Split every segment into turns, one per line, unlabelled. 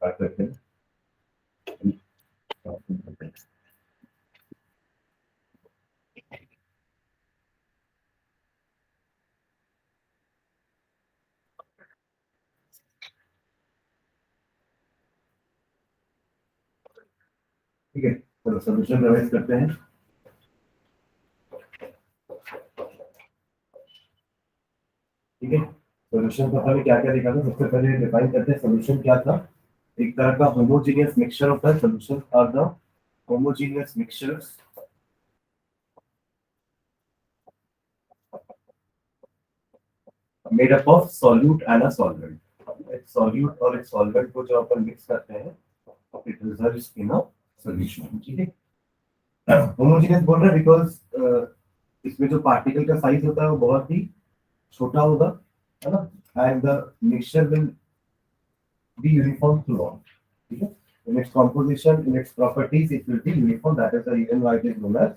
बात करते हैं। ठीक है, चलो सोल्यूशन रिवाइज करते हैं। ठीक है, सोल्यूशन का पहले क्या क्या देखा था, सबसे पहले डिफाइन करते हैं सोल्यूशन क्या था। एक तरह का होमोजेनियस मिक्सचर होता है। Solution are the homogeneous mixtures made up of solute and a solvent. एक सॉल्यूट और एक सॉल्वेंट को जो अपन मिक्स करते हैं, it results in a solution. ठीक है, होमोजेनियस बोल रहे हैं बिकॉज इसमें जो पार्टिकल का साइज होता है वो बहुत ही छोटा होगा, है ना, and the mixture will be uniform through all. ठीक है, in its composition, in its properties, it will be uniform. That is the reason why it is known as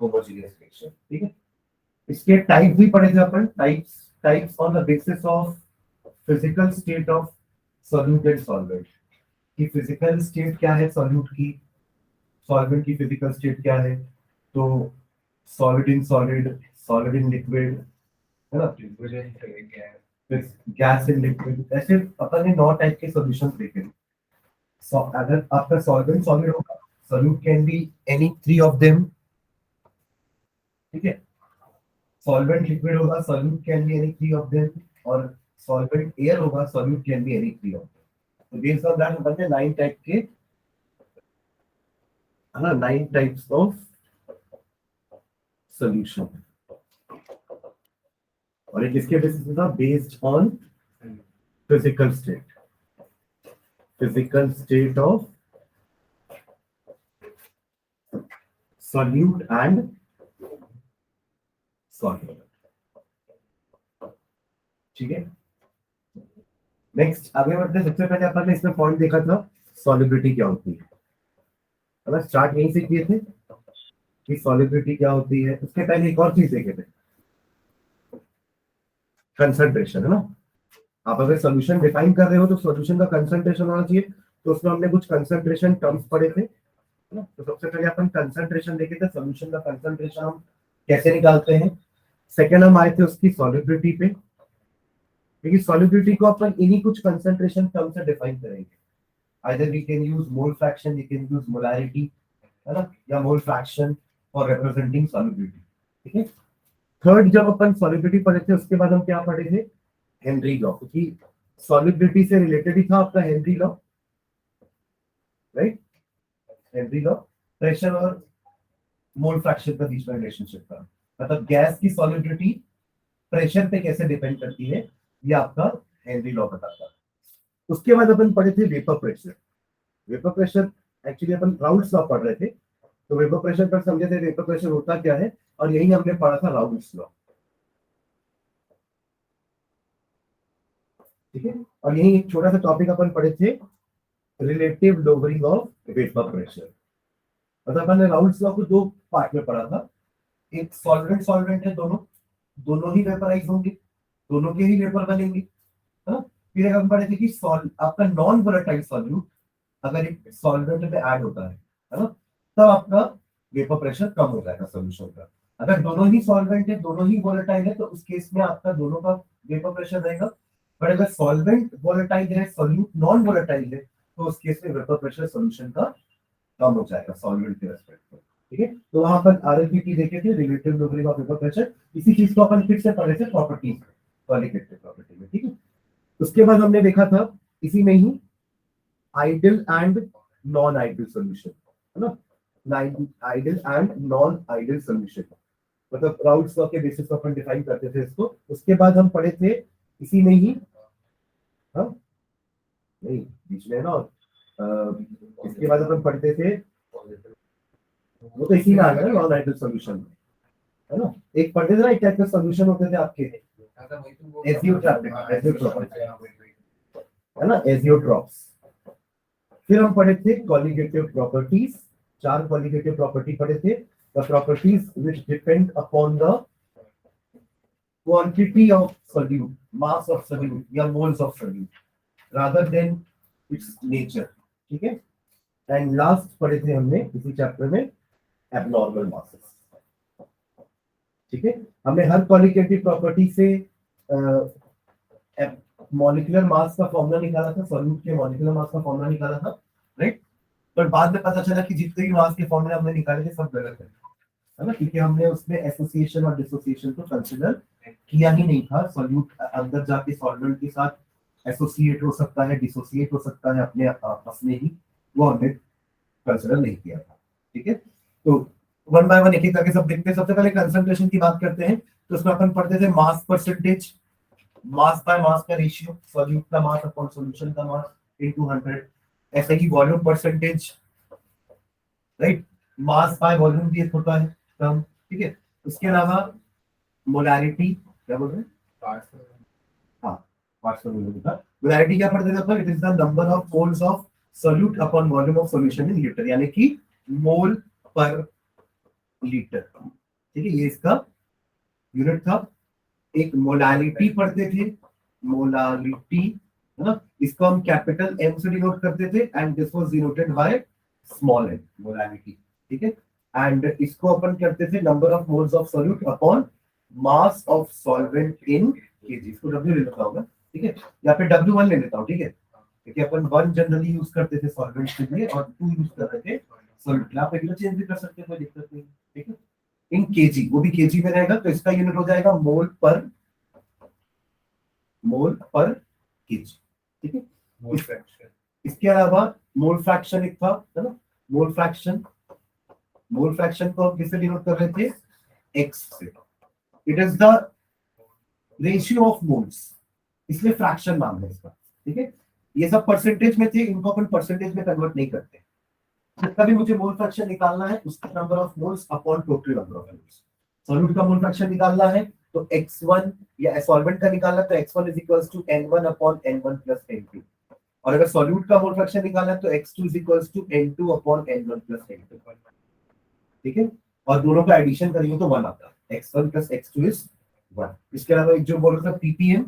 homogeneous mixture. ठीक है, इसके टाइप भी पढ़े थे अपन। Types on the basis of physical state of solute and solvent. की physical state क्या है सॉल्यूट की, सॉल्वेंट की फिजिकल स्टेट क्या है। तो solid in solid, solid in liquid, है ना, गैस इन लिक्विड, ऐसे अपन ने 9 टाइप के सॉल्यूशंस देखे थे। So, अगर आपका सॉल्वेंट सॉलिड होगा, solute can be any 3 of them. ठीक है, सॉल्वेंट लिक्विड होगा, solute can be any 3 of them, और सॉल्वेंट एयर होगा, solute can be any 3 of them. तो बेस्ड ऑन दैट बनते 9 टाइप के, है ना, 9 टाइप्स ऑफ सॉल्यूशन। और ये किसके बेसिस पे था, based on physical state, physical state of solute and solvent। ठीक है, नेक्स्ट आगे बढ़ते हैं। सबसे पहले अपन ने इसमें पॉइंट देखा था सॉलिबिलिटी क्या होती है। मतलब स्टार्ट यहीं से किए थे कि सॉलिबिलिटी क्या होती है। उसके पहले एक और चीज देखे थे, कंसंट्रेशन, है ना। आप अगर सोल्यूशन डिफाइन कर रहे हो तो सोल्यूशन का कंसंट्रेशन होना चाहिए। तो उसमें हमने कुछ कंसंट्रेशन टर्म्स पढ़े थे, है ना। तो सबसे पहले अपन कंसंट्रेशन देखे थे, सोल्यूशन का कंसंट्रेशन हम कैसे निकालते हैं। सेकेंड हम आए थे उसकी सॉलिबिलिटी पे, क्योंकि सॉलिबिलिटी को अपन इन्हीं कुछ कंसंट्रेशन टर्म से डिफाइन करेंगे। Either we can use mole fraction, we can use molarity, है ना, या mole fraction for representing solubility. ठीक है, थर्ड जब अपन सॉलिबिलिटी पढ़े थे उसके बाद हम क्या पढ़े थे, हेनरी लॉ, क्योंकि सॉलिबिलिटी से रिलेटेड ही था आपका Henry law, right. Henry law pressure और मोल फ्रैक्शन का बीच में रिलेशनशिप था, मतलब गैस की सॉलिबिलिटी प्रेशर पे कैसे डिपेंड करती है, ये आपका हेनरी लॉ बताता है। उसके बाद अपन पढ़े थे vapour pressure. Vapour pressure actually अपन राउल्ट्स लॉ पढ़ रहे थे, तो वेपर प्रेशर पर समझे थे वेपर प्रेशर होता क्या है, और यही हमने पढ़ा था राउल्ट्स लॉ। ठीक है, और यही एक छोटा सा टॉपिक अपन पढ़े थे, relative lowering of vapour pressure. मतलब अपन ने राउल्ट्स लॉ को 2 पार्ट में पढ़ा था। एक सॉल्वेंट सॉल्वेंट है, दोनों दोनों ही वेपराइज होंगे, दोनों के ही वेपर बनेंगे, है ना। फिर हम पढ़े थे कि आपका नॉन वोलेटाइल सॉल्यूट अगर एक सॉल्वेंट में ऐड होता है ना, तब आपका वेपर प्रेशर कम हो जाएगा सोल्यूशन का। अगर दोनों ही सॉल्वेंट है, दोनों ही वोलेटाइल है, तो उस केस में आपका दोनों का वेपर प्रेशर रहेगा। पर अगर सॉल्वेंट वोलेटाइल है, सॉल्यूट नॉन वोलेटाइल है, तो उस केस में वेपर प्रेशर सोल्यूशन का कम हो जाएगा सॉल्वेंट के रेस्पेक्ट में। ठीक है, तो वहां पर आरएलपीटी देखे थे, relative lowering of vapour pressure. इसी चीज को अपन फिर से पढ़े थे प्रॉपर्टीज, क्वालिटेटिव प्रॉपर्टी में। ठीक है, उसके बाद हमने देखा था इसी में ही ideal and non ideal solution, है ना, ideal and non ideal solution, मतलब राउल्ट्स लॉ के बेसिस पर अपन डिफाइन करते थे इसको। उसके बाद हम पढ़े थे इसी में ही, हाँ नहीं बीच में ना, इसके बाद अपन पढ़ते थे, वो तो इसी में आ गया ना नॉन आइडियल सॉल्यूशन, है ना। एक पढ़ते थे ना, एक टाइप के सॉल्यूशन होते थे आपके, एजियोट्रॉपिक, है ना, एजियोट्रॉप्स। फिर हम पढ़े थे कॉलिगेटिव प्रॉपर्टीज, 4 कॉलिगेटिव प्रॉपर्टी पढ़े थे। The properties which depend upon the quantity of solute, mass of solute या moles of solute, rather than its nature, ठीक है। एंड लास्ट पढ़े थे हमने इसी चैप्टर में एबनॉर्मल मासेस, ठीक है। हमने हर क्वालिटेटिव प्रॉपर्टी से मॉलिक्यूलर मास का फॉर्मूला निकाला था, सॉल्यूट के मॉलिक्यूलर मास का फॉर्मूला निकाला था, राइट। पर बाद में पता चला कि जितने भी मास के फॉर्मूले हमने निकाले थे सब गलत है ना, क्योंकि हमने उसमें एसोसिएशन और डिसोसिएशन को कंसिडर किया ही नहीं था। सॉल्यूट अंदर जाके सॉल्वेंट के साथ एसोसिएट हो सकता है, डिसोसिएट हो सकता है अपने आपस में ही, वो हमने कंसिडर नहीं किया था, ठीक है। तो वन बाय वन एक एक करके सब देखते हैं। सबसे पहले कंसंट्रेशन की बात करते हैं, तो उसमें अपन पढ़ते थे mass percentage, mass by mass का रेशियो, सॉल्यूट का मास अपॉन सॉल्यूशन का मास इनटू 100। ऐसे ही volume percentage, right, mass by volume भी एक होता है टर्म, ठीक है। उसके अलावा मोलैरिटी, क्या बोल रहे हैं, हाँ पार्ट्स का वॉल्यूम था। मोलैरिटी क्या पढ़ते थे अपन, it is the number of moles of solute upon volume of solution in litre, यानी कि मोल पर लीटर, ठीक है, ये इसका यूनिट था। एक मोलालिटी पढ़ते थे, मोलालिटी, है ना, इसको हम कैपिटल एम से डिनोट करते थे and this was denoted by small M, molality, ठीक है। एंड इसको अपन करते थे number of moles of solute upon mass of solvent in KG, इसको डब्ल्यू ले लेता हूं, ठीक है, या फिर W1 ले लेता हूं, ठीक है, क्योंकि अपन 1 जनरली यूज करते थे सॉल्वेंट के लिए और 2 यूज करते थे सॉल्यूट। आप रेगुलर चेंज भी कर सकते हैं, कोई दिक्कत नहीं, ठीक है। इन केजी, वो भी केजी में रहेगा, तो इसका यूनिट हो जाएगा मोल पर केजी, ठीक है। मोल फ्रैक्शन, इसके अलावा मोल फ्रैक्शन एक था, है ना, मोल फ्रैक्शन, मोल फ्रैक्शन को हम किससे डिनोट कर रहे थे, एक्स से। It is the ratio of moles, इसलिए फ्रैक्शन नाम है इसका, ठीक है। ये सब परसेंटेज में थे, इनको अपन परसेंटेज में कन्वर्ट नहीं करते। जितना भी मुझे मोल फ्रैक्शन निकालना है उसका number of moles upon total number of moles. Solute का मोल फ्रैक्शन निकालना है तो x1, या सॉल्वेंट का निकालना है तो x1 is equals to n1 upon n1 plus n2, और अगर सॉल्यूट का मोल फ्रैक्शन निकालना है तो x2 is equals to n2 upon n1 plus n2, ठीक है। और दोनों का एडिशन करेंगे तो 1 आता है, x1 प्लस x2 इज 1। इसके अलावा एक जो बोल रहा था ppm,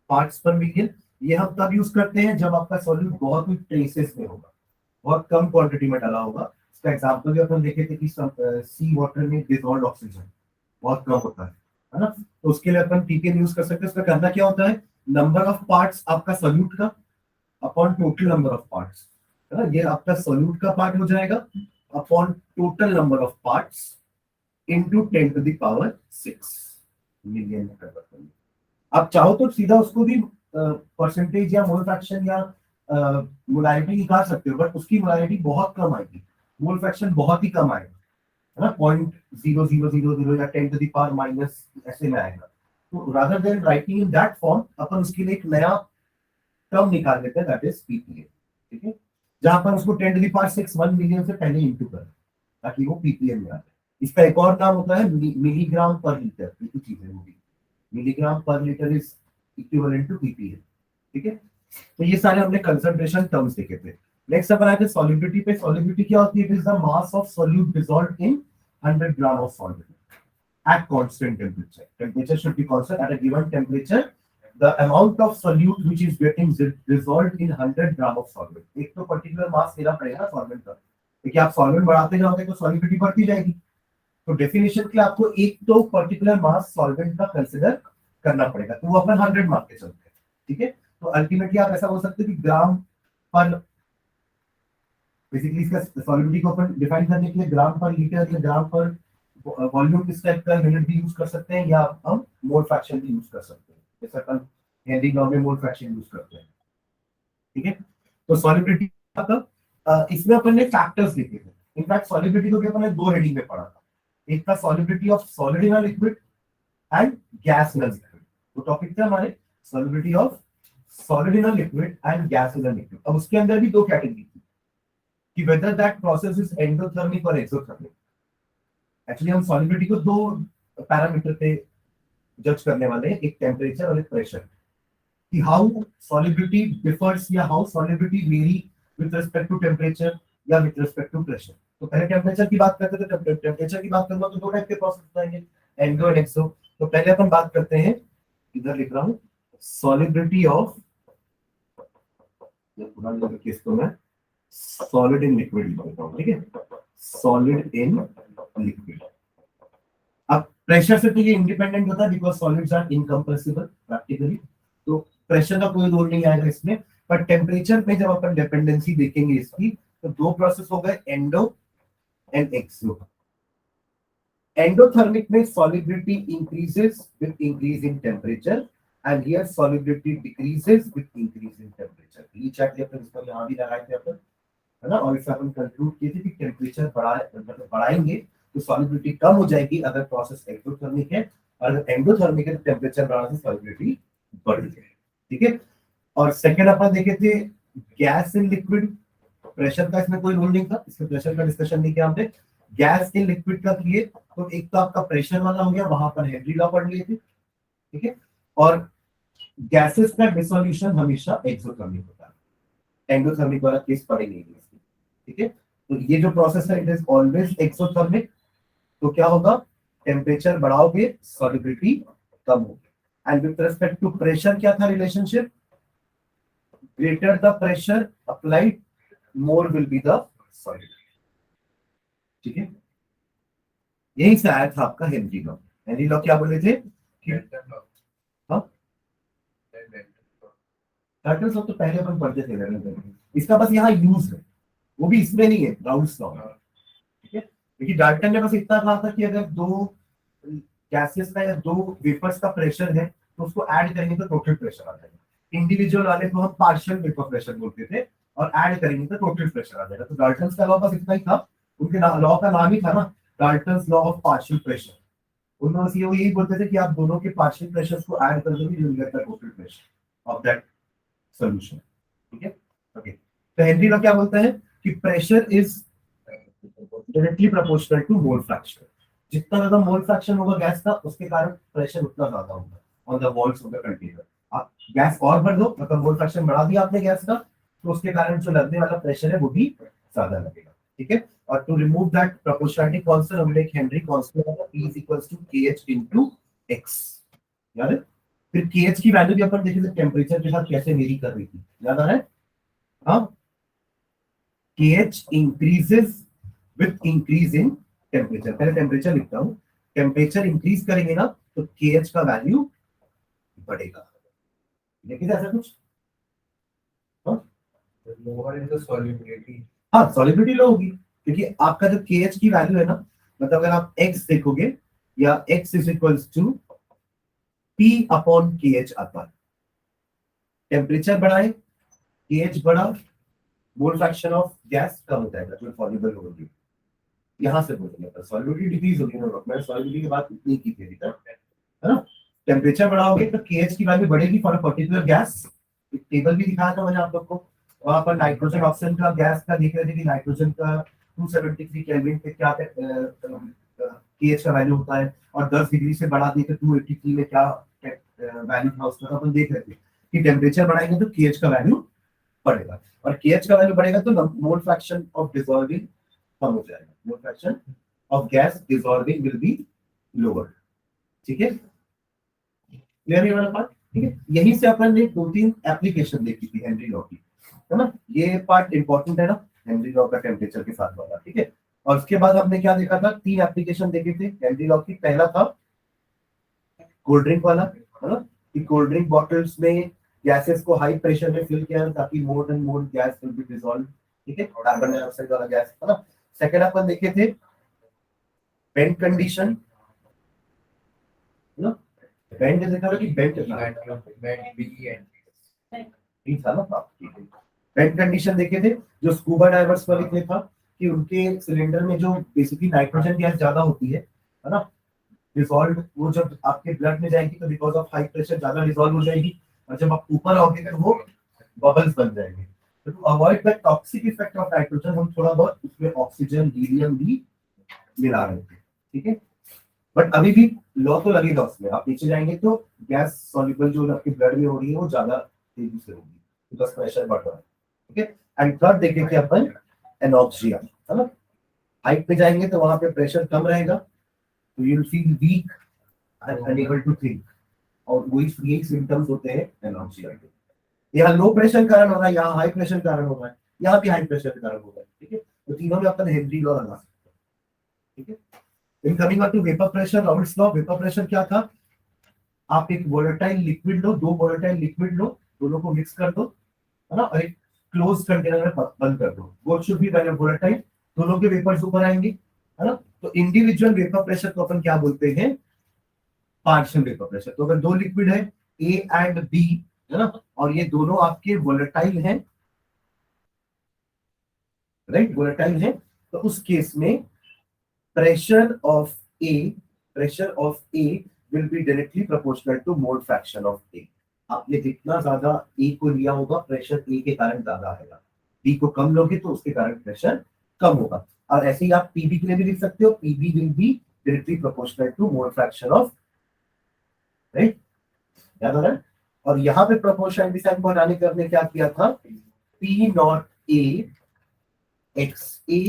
पार्ट्स पर मिलियन, ये हम तब यूज करते हैं जब आपका सॉल्यूट बहुत ही ट्रेसेस में होगा, बहुत कम क्वांटिटी में डाला होगा। इसका एग्जांपल भी अपन देखे थे कि सी वाटर में डिसॉल्व्ड ऑक्सीजन बहुत कम होता है ना, तो उसके लिए अपन ppm यूज कर सकते हैं। उसमें करना क्या होता है, नंबर ऑफ पार्ट्स आपका सॉल्यूट का upon total number of parts, है ना, ये आपका सॉल्यूट का पार्ट हो जाएगा upon total number of parts into 10 to the power 6 million में कन्वर्ट करेंगे। आप चाहो तो सीधा उसको भी परसेंटेज या मोल फ्रैक्शन या मोलैरिटी निकाल सकते हो, बट उसकी मोलैरिटी बहुत कम आएगी, मोल फ्रैक्शन बहुत ही कम आएगा, है ना, 0.0000 या 10 टू द पावर माइनस ऐसे में आएगा। तो rather than writing in that form, अपन उसके लिए एक नया टर्म निकाल लेते हैं, दैट इज पीपीए, ठीक है, जहां पर उसको 10 टू द पावर 6 1 मिलियन से पहले इंटू करें ताकि वो पीपीएम में आ जाए। इसका एक और नाम होता है मिलीग्राम पर लीटर, ये चीज है, वो भी मिलीग्राम पर litre is equivalent to PPM, ठीक है। तो ये सारे हमने कंसंट्रेशन टर्म्स देखे थे। नेक्स्ट अपन आए थे सॉल्युबिलिटी पे। सॉल्युबिलिटी क्या होती है, it is the mass of solute dissolved in 100 gram of solvent at constant temperature. Temperature should be constant at a given temperature, the amount of solute which is getting dissolved in 100 gram of solvent। एक तो particular मास लेना पड़ेगा solvent का, क्योंकि आप solvent बढ़ाते जाओगे तो सॉल्युबिलिटी बढ़ती जाएगी। तो डेफिनेशन के लिए आपको एक तो पर्टिकुलर मास सॉल्वेंट का कंसीडर करना पड़ेगा, तो वो अपन 100 मान के चलते हैं, ठीक है। तो अल्टीमेटली आप ऐसा बोल सकते हैं कि ग्राम पर, बेसिकली इसका सॉल्युबिलिटी को अपन डिफाइन करने के लिए ग्राम पर लीटर या ग्राम पर वॉल्यूम इस टाइप का यूनिट भी यूज कर सकते हैं, या हम मोल फ्रैक्शन भी यूज कर सकते हैं, जैसे अपन हेनरी लॉ में मोल फ्रैक्शन यूज करते हैं, ठीक है। तो सॉल्युबिलिटी का इसमें अपन ने फैक्टर्स लिखे थे। इनफैक्ट सॉल्युबिलिटी को भी अपन ने दो हेडिंग में पढ़ा था, एक था solubility of solid in a liquid and gas in a liquid. तो टॉपिक थे हमारे solubility of solid in a liquid and gas in a liquid. अब उसके अंदर भी दो कैटेगरी थी कि whether that process is endothermic और एक्सोथर्मिक। एक्चुअली हम सॉल्युबिलिटी को दो पैरामीटर पे जज करने वाले हैं, एक टेम्परेचर और एक प्रेशर, कि हाउ सॉल्युबिलिटी डिफर्स या how solubility vary with respect to temperature या विद रिस्पेक्ट टू प्रेशर। तो पहले टेम्परेचर की बात करते थे, टेम्परेचर की बात करूंगा तो दो टाइप के प्रोसेस आएंगे, एंडो एंड एक्सो। तो पहले अपन बात करते हैं, इधर लिख रहा हूं, सॉल्युबिलिटी ऑफ पूरा केस को मैं सॉलिड इन लिक्विड लिखता हूँ, ठीक है, सॉलिड इन लिक्विड। अब प्रेशर से तो ये इंडिपेंडेंट होता है because solids are incompressible practically, तो प्रेशर का कोई रोल नहीं आएगा इसमें। पर टेम्परेचर में जब अपन डिपेंडेंसी देखेंगे इसकी, तो दो प्रोसेस हो गए, एंडो एंड एक्सो। Endothermic में solubility increases with increase in temperature and here solubility decreases with increase in temperature। ये चार्ट ये अपन इसको यहाँ भी लगाए थे अपन, है ना, और इससे अपन कंक्लूड किए थे कि टेम्परेचर मतलब बढ़ाएंगे तो सॉलिबिलिटी कम हो जाएगी अगर प्रोसेस एक्सोथर्मिक है, और अगर एंडोथर्मिक है तो टेम्परेचर बढ़ाने से सॉलिबिलिटी बढ़ जाएगी, ठीक है। और सेकंड अपन देखे थे गैस इन लिक्विड, प्रेशर का इसमें कोई रोल नहीं था, इसमें प्रेशर का डिस्कशन नहीं किया हमने। गैस इन लिक्विड का किए तो एक तो आपका प्रेशर वाला हो गया, वहां पर हेनरी लॉ पढ़ लिए थे, ठीक है। और गैसेस का डिसोल्यूशन हमेशा एक्सोथर्मिक होता है, एंडोथर्मिक वाला केस पढ़ेंगे नहीं, ठीक है। तो ये जो प्रोसेस है इट इज ऑलवेज एक्सोथर्मिक। तो क्या होगा, टेम्परेचर बढ़ाओगे सॉलिबिलिटी कम होगी। And with respect to pressure क्या था relationship, greater the pressure applied more will be the solubility, ठीक है। यही से आया था आपका हेनरी लॉ। हेनरी लॉ क्या बोले थे कि टर्टल्स लॉ तो पहले अपन पढ़ते थे, इसका बस यहाँ यूज है, वो भी इसमें नहीं है, राउल्स लॉ, ठीक है। क्योंकि डाल्टन ने बस इतना कहा था कि अगर दो गैसेस का या दो वेपर्स का प्रेशर है तो उसको ऐड करेंगे तो टोटल प्रेशर आ जाएगा। इंडिविजुअल वाले को हम पार्शियल वेपर प्रेशर बोलते थे और ऐड करेंगे तो टोटल प्रेशर आ जाएगा। तो डाल्टन का लॉ बस इतना ही था, उनके लॉ का नाम ही था ना Dalton's law of partial pressure. उन्होंने यही बोलते थे कि आप दोनों के पार्शियल प्रेशर्स को ऐड कर दोगे, you will get the total pressure of that solution, ठीक है। ओके, तो हेनरी लॉ क्या बोलता है कि pressure is directly proportional to mole fraction. जितना ज्यादा मोल फ्रैक्शन होगा गैस का, उसके कारण प्रेशर उतना ज्यादा होगा on the walls of the container. आप गैस और भर दो, मतलब मोल फ्रैक्शन बढ़ा दिया आपने गैस का, तो उसके कारण जो लगने वाला प्रेशर है वो भी ज्यादा लगेगा, ठीक है। और to remove that proportionality constant हमने एक हेनरी कांस्टेंट लगाया, P is equals to KH into X, याद है। फिर KH की वैल्यू भी अपन देखे थे टेम्परेचर के साथ कैसे वेरी कर रही थी, याद आ रहा है। हाँ, KH increases with increase in temperature. पहले टेम्परेचर लिखता हूँ, टेम्परेचर इंक्रीज करेंगे ना तो KH का वैल्यू बढ़ेगा। देखिए ऐसा कुछ, हाँ सॉलिबिलिटी लो होगी, क्योंकि आपका जो KH की वैल्यू है ना, मतलब अगर आप X देखोगे या X is equals to P upon KH आता है। टेम्परेचर बढ़ाए, KH बढ़ा, मोल फ्रैक्शन ऑफ गैस कम हो जाएगा, जो सॉल्युबल होगी। यहां से बोलेंगे सॉल्युबिलिटी डिक्रीज होगी ना, मैं सॉल्युबिलिटी की बात नहीं की थी है ना। टेम्परेचर बढ़ाओगे तो KH की वैल्यू बढ़ेगी for a particular gas. Table भी दिखाया था मैंने आप लोग को, वहां पर नाइट्रोजन ऑक्सीजन का गैस का देख रहे थे कि नाइट्रोजन का 273 केल्विन पे क्या KH का वैल्यू होता है, और 10 डिग्री से बढ़ा दिए तो 283 में क्या वैल्यू था उसका, अपन देख रहे थे कि टेम्परेचर बढ़ाएंगे तो KH का वैल्यू बढ़ेगा, और KH का वैल्यू बढ़ेगा तो मोल फ्रैक्शन ऑफ डिसॉल्विंग कम हो जाएगा, मोल fraction of gas dissolving will be lower, ठीक है। क्लियर है वाला पार्ट, ठीक है। यहीं से अपन ने 2-3 एप्लीकेशन देखी थी हेनरी लॉ की, है ना। ये पार्ट इंपॉर्टेंट है ना, हेनरी लॉ का टेम्परेचर के साथ वाला, ठीक है। और उसके बाद हमने क्या देखा था, 3 एप्लीकेशन देखे थे हेनरी लॉ की। पहला था कोल्ड ड्रिंक वाला, है ना, कि कोल्ड ड्रिंक बॉटल्स में गैसेस को हाई प्रेशर में फिल किया ताकि more and more gas will be dissolve, ठीक है, कार्बन डाइऑक्साइड वाला गैस, है ना। सेकंड अपन देखे थे बेंड कंडीशन, है ना, बेंड देखा था कि बेंड था ना, बेंड कंडीशन देखे थे। जो स्कूबा डाइवर्स वाले ने था कि उनके सिलेंडर में जो बेसिकली नाइट्रोजन गैस ज्यादा होती है ना, डिसॉल्व, वो जब आपके ब्लड में जाएगी तो बिकॉज ऑफ हाई प्रेशर ज्यादा डिसॉल्व हो जाएगी, और जब आप ऊपर आओगे तो वो बबल्स बन जाएंगे। तो to avoid the toxic effect of nitrogen हम थोड़ा बहुत उसमें ऑक्सीजन हीलियम भी मिला रहे थे, ठीक है। बट अभी भी लॉ तो लगेगा उसमें, आप नीचे जाएंगे तो गैस सॉल्युबल जो आपके ब्लड में हो रही है वो ज्यादा तेजी से होगी बिकॉज प्रेशर बढ़ रहा है, ठीक है। एंड थर्ड देखें कि अपन एनॉक्सिया, है ना, हाइट पे जाएंगे तो वहां पे प्रेशर कम रहेगा तो you will feel weak and unable to think, और वही यही सिम्टम्स होते हैं एनॉक्सिया के, यहाँ लो प्रेशर कारण हो रहा है, यहाँ हाई प्रेशर कारण हो रहा है, यहाँ भी हाई प्रेशर कारण हो रहा है, ठीक है। तो तीनों में अपन हेनरी लॉ लगा सकते हैं, ठीक है। In coming to vapour pressure, Raoult's law. Vapour pressure क्या था, आप एक वोलेटाइल लिक्विड लो, दो वोलेटाइल लिक्विड लो, दोनों को मिक्स कर दो, है ना, और एक क्लोज कंटेनर में बंद कर दो। बोथ शुड बी वोलेटाइल, दोनों के वेपर्स ऊपर आएंगे, है ना। तो इंडिविजुअल वेपर प्रेशर को अपन क्या बोलते हैं, पार्शियल वेपर प्रेशर। तो अगर दो लिक्विड है ए एंड बी, है ना, और ये दोनों आपके वोलेटाइल हैं, राइट, वोलेटाइल है, तो उस केस में pressure of A pressure of A will be directly proportional to mole fraction of A. आपने जितना ज्यादा ए को लिया होगा, प्रेशर ए के कारण ज्यादा आएगा, बी को कम लोगे तो उसके कारण प्रेशर कम होगा। और ऐसे ही आप पीबी के लिए भी लिख सकते हो, PB will be directly proportional to mole fraction of, right, याद आ रहा है। और यहाँ पे प्रोपोर्शनलिटी साइन को हटाने के हमने क्या किया था, P naught A X A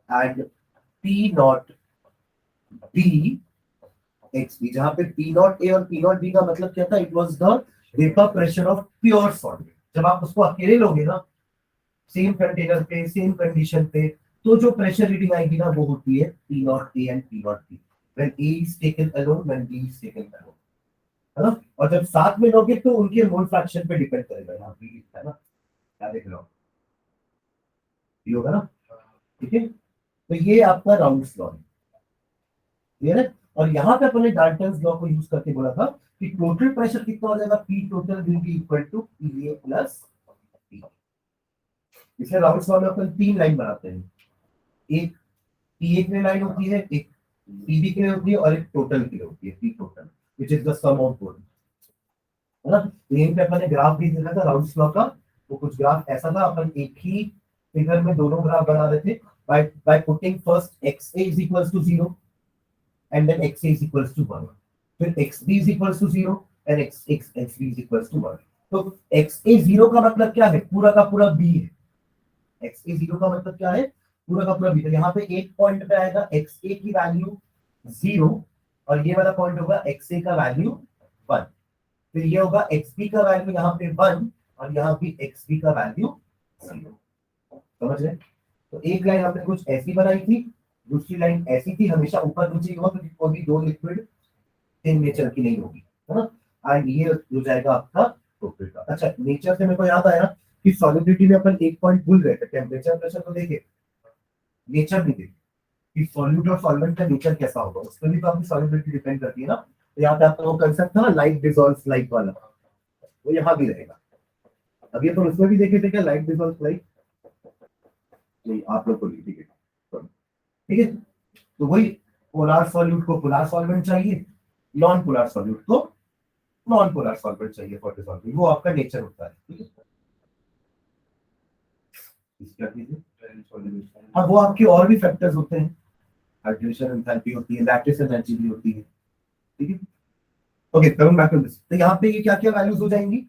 and P naught B X B, जहां पे पी नॉट ए और पी नॉट बी का मतलब क्या था, it was the vapour pressure of pure solid. जब आप उसको अकेले लोगे ना, सेम कंटेनर पे, सेम कंडीशन पे, तो जो प्रेशर रीडिंग आएगी ना, वो होती है P naught A and P naught B, when A is taken alone, when B is taken alone, है ना। और जब साथ में लोगे तो उनके मोल फ्रैक्शन पे डिपेंड करेगा, यहाँ पे लिखा है ना, क्या देख रहे हो, ये होगा ना, ठीक है। तो ये आपका राउल्स लॉ है, क्लियर है। और यहाँ पे अपने डाल्टन्स लॉ को यूज करके बोला था कि टोटल प्रेशर कितना हो जाएगा, P total will be equal to P A plus P. इसलिए राउल्स लॉ में अपन तीन लाइन बनाते हैं, एक पी ए के लिए लाइन होती है, एक पीबी के लिए होती है, और एक टोटल के लिए होती है, P total which is the sum of both, है ना। यहीं पे अपन ने ग्राफ भी देखा था राउल्स लॉ का, वो कुछ ग्राफ ऐसा था, अपन एक ही फिगर में दोनों ग्राफ बना रहे थे, by putting first X A is equals to 0 and then xa is equals to 1, फिर xb is equals to 0 and xb is equals to 1। तो xa 0 का मतलब क्या है, पूरा का पूरा b है। xa 0 का मतलब क्या है, पूरा का पूरा b। तो यहाँ पे एक पॉइंट पे आएगा xa की वैल्यू 0, और ये वाला पॉइंट होगा xa का वैल्यू 1, फिर ये होगा xb का वैल्यू यहाँ पे 1, और यहाँ भी xb का वैल्यू 0, समझ रहे। तो एक लाइन हमने कुछ ऐसी बनाई थी, दूसरी लाइन ऐसी थी, हमेशा ऊपर नीचे होगा, क्योंकि कोई भी दो लिक्विड सेम नेचर की नहीं होगी, है ना। एंड ये हो जाएगा आपका टोटल का। अच्छा, नेचर से मेरे को याद आया कि सॉलिबिलिटी में अपन एक पॉइंट भूल गए थे, टेम्परेचर प्रेशर तो देखे, नेचर नहीं देखे कि सॉल्यूट और सॉल्वेंट का नेचर कैसा होगा, उस पर भी तो आपकी सॉलिबिलिटी डिपेंड करती है ना। तो यहाँ पे आपका वो कंसेप्ट था ना, लाइक डिसॉल्व्स लाइक वाला, वो यहाँ भी रहेगा। अभी अपन उसमें भी देखे थे क्या, लाइक डिसॉल्व्स लाइक, नहीं आप लोग को नहीं, ठीक है, ठीक है। तो वही, पोलर सॉल्यूट को पोलर सॉल्वेंट चाहिए, नॉन पोलर सॉल्यूट को नॉन पोलर सॉल्वेंट चाहिए फॉर डिसॉल्विंग, वो आपका नेचर होता है, ठीक है। इसका हाँ, वो आपके और भी फैक्टर्स होते हैं, हाइड्रेशन एंथैल्पी होती है, लैटिस एनर्जी भी होती है, ठीक है। Okay, coming back to this. तो यहाँ पे ये क्या क्या वैल्यूज हो जाएंगी,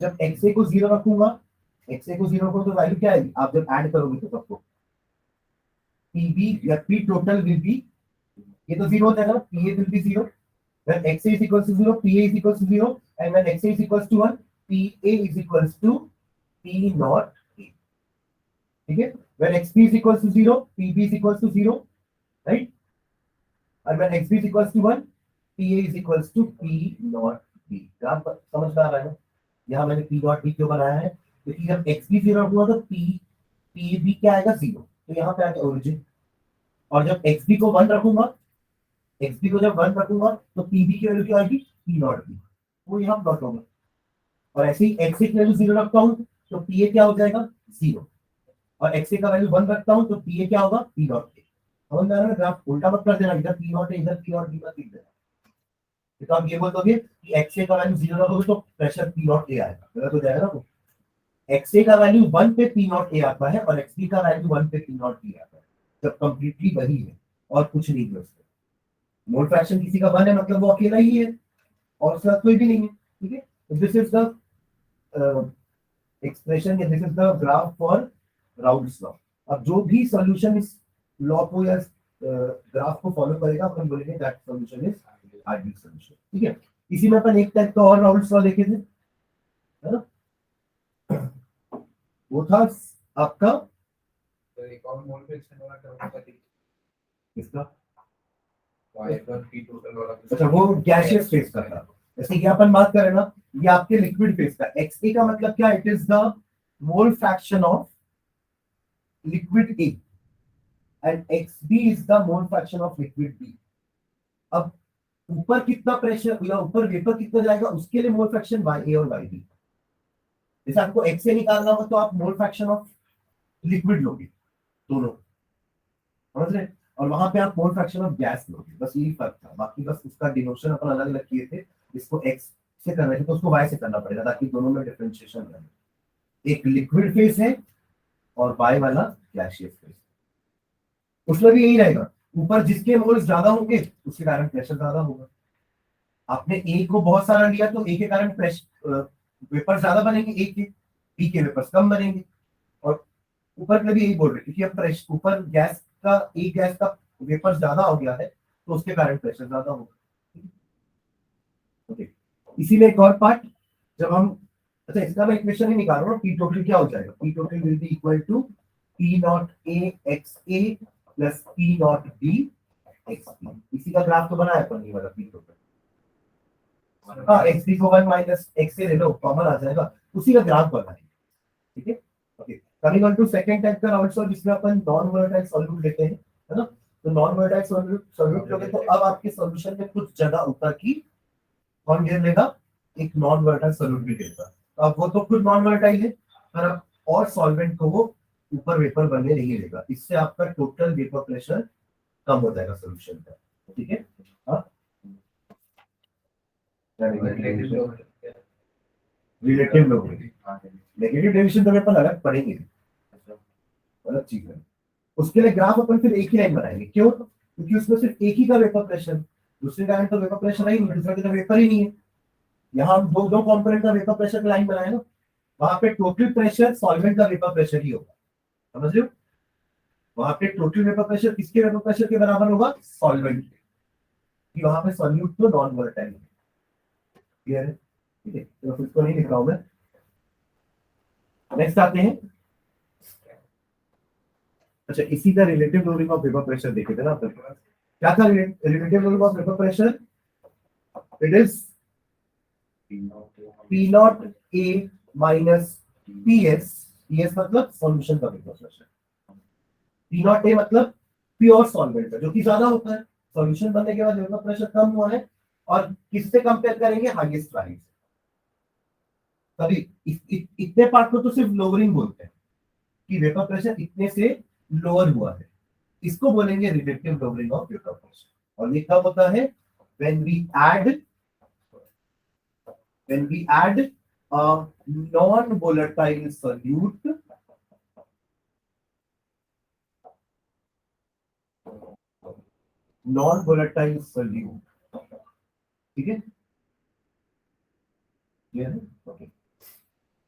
जब एक्सए को 0 रखूंगा, एक्सए को 0 रखो तो वैल्यू क्या आएगी, आप जब ऐड करोगे तो सबको पीबी या पी टोटल विल बी, ये तो 0 हो जाएगा, पीए will be 0, when xa is equals to 0, pa is equals to 0, and when xa is equals to 1, pa is equals to p naught a, ठीक है। when xp is equals to 0, pb is equals to 0, right, and when xb is equals to 1, pa is equals to p naught b। आप समझ में आ रहा है ना, यहाँ मैंने p naught b क्यों बनाया है, क्योंकि जब xb 0 हुआ तो pb क्या आएगा 0, तो यहाँ पे आएगा ओरिजिन, और जब xb को 1 रखूंगा, xb को जब 1 रखूंगा तो pb की वैल्यू क्या आएगी, p नॉट b, वो यहाँ प्लॉट होगा। और ऐसे ही xa की वैल्यू 0 रखता हूँ तो pa क्या हो जाएगा 0, और xa का वैल्यू 1 रखता हूँ तो pa क्या होगा p नॉट a। समझ में आ रहा है, ग्राफ उल्टा मत कर देना, इधर p नॉट है, इधर p नॉट b मत लिख देना। तो आप ये बोल दोगे कि xa का वैल्यू 0 रखोगे तो प्रेशर p नॉट a आएगा, गलत हो जाएगा ना। वो xa का वैल्यू 1 पे p नॉट a आता है, और xb का वैल्यू 1 पे p नॉट b आता है, जब कंप्लीटली वही है और कुछ नहीं है। मोल फ्रैक्शन किसी का 1 है, मतलब वो अकेला ही है और उसके साथ कोई भी नहीं है, ठीक है। This is the expression, this is the graph for Raoult's law. अब जो भी सॉल्यूशन इस लॉ को या ग्राफ को फॉलो करेगा, अपन बोलेंगे that solution is ideal solution, ठीक है। इसी में अपन एक टाइप का और राउल्स लॉ देखे थे, है ना। वो था आपका
एक और मोल पे एक्सटेंड वाला टर्म होगा
इसका,
y1 p टोटल वाला।
अच्छा वो गैसियस फेज का था। जैसे कि अपन बात करें ना, ये आपके लिक्विड फेज का XA का मतलब क्या, it is the mole fraction of liquid A and XB is the mole fraction of liquid B। अब ऊपर कितना प्रेशर या ऊपर वेपर कितना जाएगा उसके लिए मोल फ्रैक्शन YA और YB। जैसे आपको XA निकालना हो तो आप मोल फ्रैक्शन ऑफ लिक्विड लोगे दोनों, समझ रहे। और वहां पे आप मोल फ्रैक्शन ऑफ गैस लोगे, बस यही फर्क था। बाकी बस उसका डिनोशन अपन अलग अलग किए थे, इसको X से कर रहे थे तो उसको Y से करना पड़ेगा ताकि दोनों में डिफरेंशिएशन रहे। एक लिक्विड फेज है और Y वाला गैसियस फेज, उसमें भी यही रहेगा। ऊपर जिसके मोल्स ज्यादा होंगे उसके कारण प्रेशर ज्यादा होगा। आपने ए को बहुत सारा लिया तो ए के कारण प्रेशर वेपर ज्यादा बनेंगे, ए के बी के वेपर्स कम बनेंगे। और ऊपर में भी यही बोल रहे क्योंकि अब प्रेशर ऊपर गैस का एक गैस का वेपर ज्यादा हो गया है तो उसके कारण प्रेशर ज्यादा होगा। ओके, इसी में एक और पार्ट, जब हम, अच्छा इसका मैं इक्वेशन ही निकाल रहा हूँ, पी टोटल क्या हो जाएगा, P total will be equal to P naught A X A plus P naught B X B. इसी का ग्राफ तो बनाया अपन ये वाला पी टोटल। हाँ एक्स बी को 1 माइनस एक्स ए ले लो, कॉमन आ जाएगा, उसी का ग्राफ बनाएंगे। ठीक है, okay. Coming on to second type का राउंड सॉल्व जिसमें अपन नॉन वोलेटाइल सॉल्यूट लेते हैं, है ना। तो नॉन वोलेटाइल सॉल्यूट लोगे तो अब आपके सॉल्यूशन में कुछ जगह ऊपर की कौन घेर लेगा, एक नॉन वोलेटाइल सॉल्यूट भी घेरेगा। तो अब वो तो खुद नॉन वोलेटाइल है, पर अब और सॉल्वेंट को वो ऊपर वेपर बनने नहीं देगा, इससे आपका टोटल वेपर प्रेशर कम हो जाएगा सॉल्यूशन का। ठीक है, हाँ रिलेटिव लोग, नेगेटिव डेविएशन तो अपन अलग पढ़ेंगे, अलग चीज है। उसके लिए ग्राफ अपन फिर एक ही लाइन बनाएंगे, क्यों, क्योंकि उसमें सिर्फ एक ही का वेपर प्रेशर, दूसरे लाइन तो वेपर प्रेशर है ही नहीं, दूसरा तो वेपर ही नहीं है। यहाँ हम दो दो कंपोनेंट का वेपर प्रेशर की लाइन बनाए ना, वहां पे टोटल प्रेशर सॉल्वेंट का वेपर प्रेशर ही होगा, समझ रहे हो। वहां पे टोटल वेपर प्रेशर किसके वेपर प्रेशर के बराबर होगा, सॉल्वेंट के। वहां पे सॉल्यूट तो नॉन वोलेटाइल है, क्लियर है। ठीक है, तो इसको नहीं लिख रहा हूं मैं। नेक्स्ट आते हैं, अच्छा इसी का relative loading of vapour pressure देखे थे ना अपन। क्या था relative loading of vapour pressure, it is P naught A minus P S, P S मतलब सॉल्यूशन का वेपर प्रेशर, पी नॉट ए मतलब प्योर सॉल्वेंट का जो कि ज्यादा होता है, सॉल्यूशन बनने के बाद वेपर प्रेशर कम हुआ है, और किससे कंपेयर करेंगे, हाईएस्ट वैल्यू से। तभी इतने पार्ट को तो सिर्फ लोअरिंग बोलते हैं कि वेपर प्रेशर इतने से लोअर हुआ है, इसको बोलेंगे relative lowering of vapour pressure. और ये कब होता है, when we add a non-volatile solute ठीक है, ओके।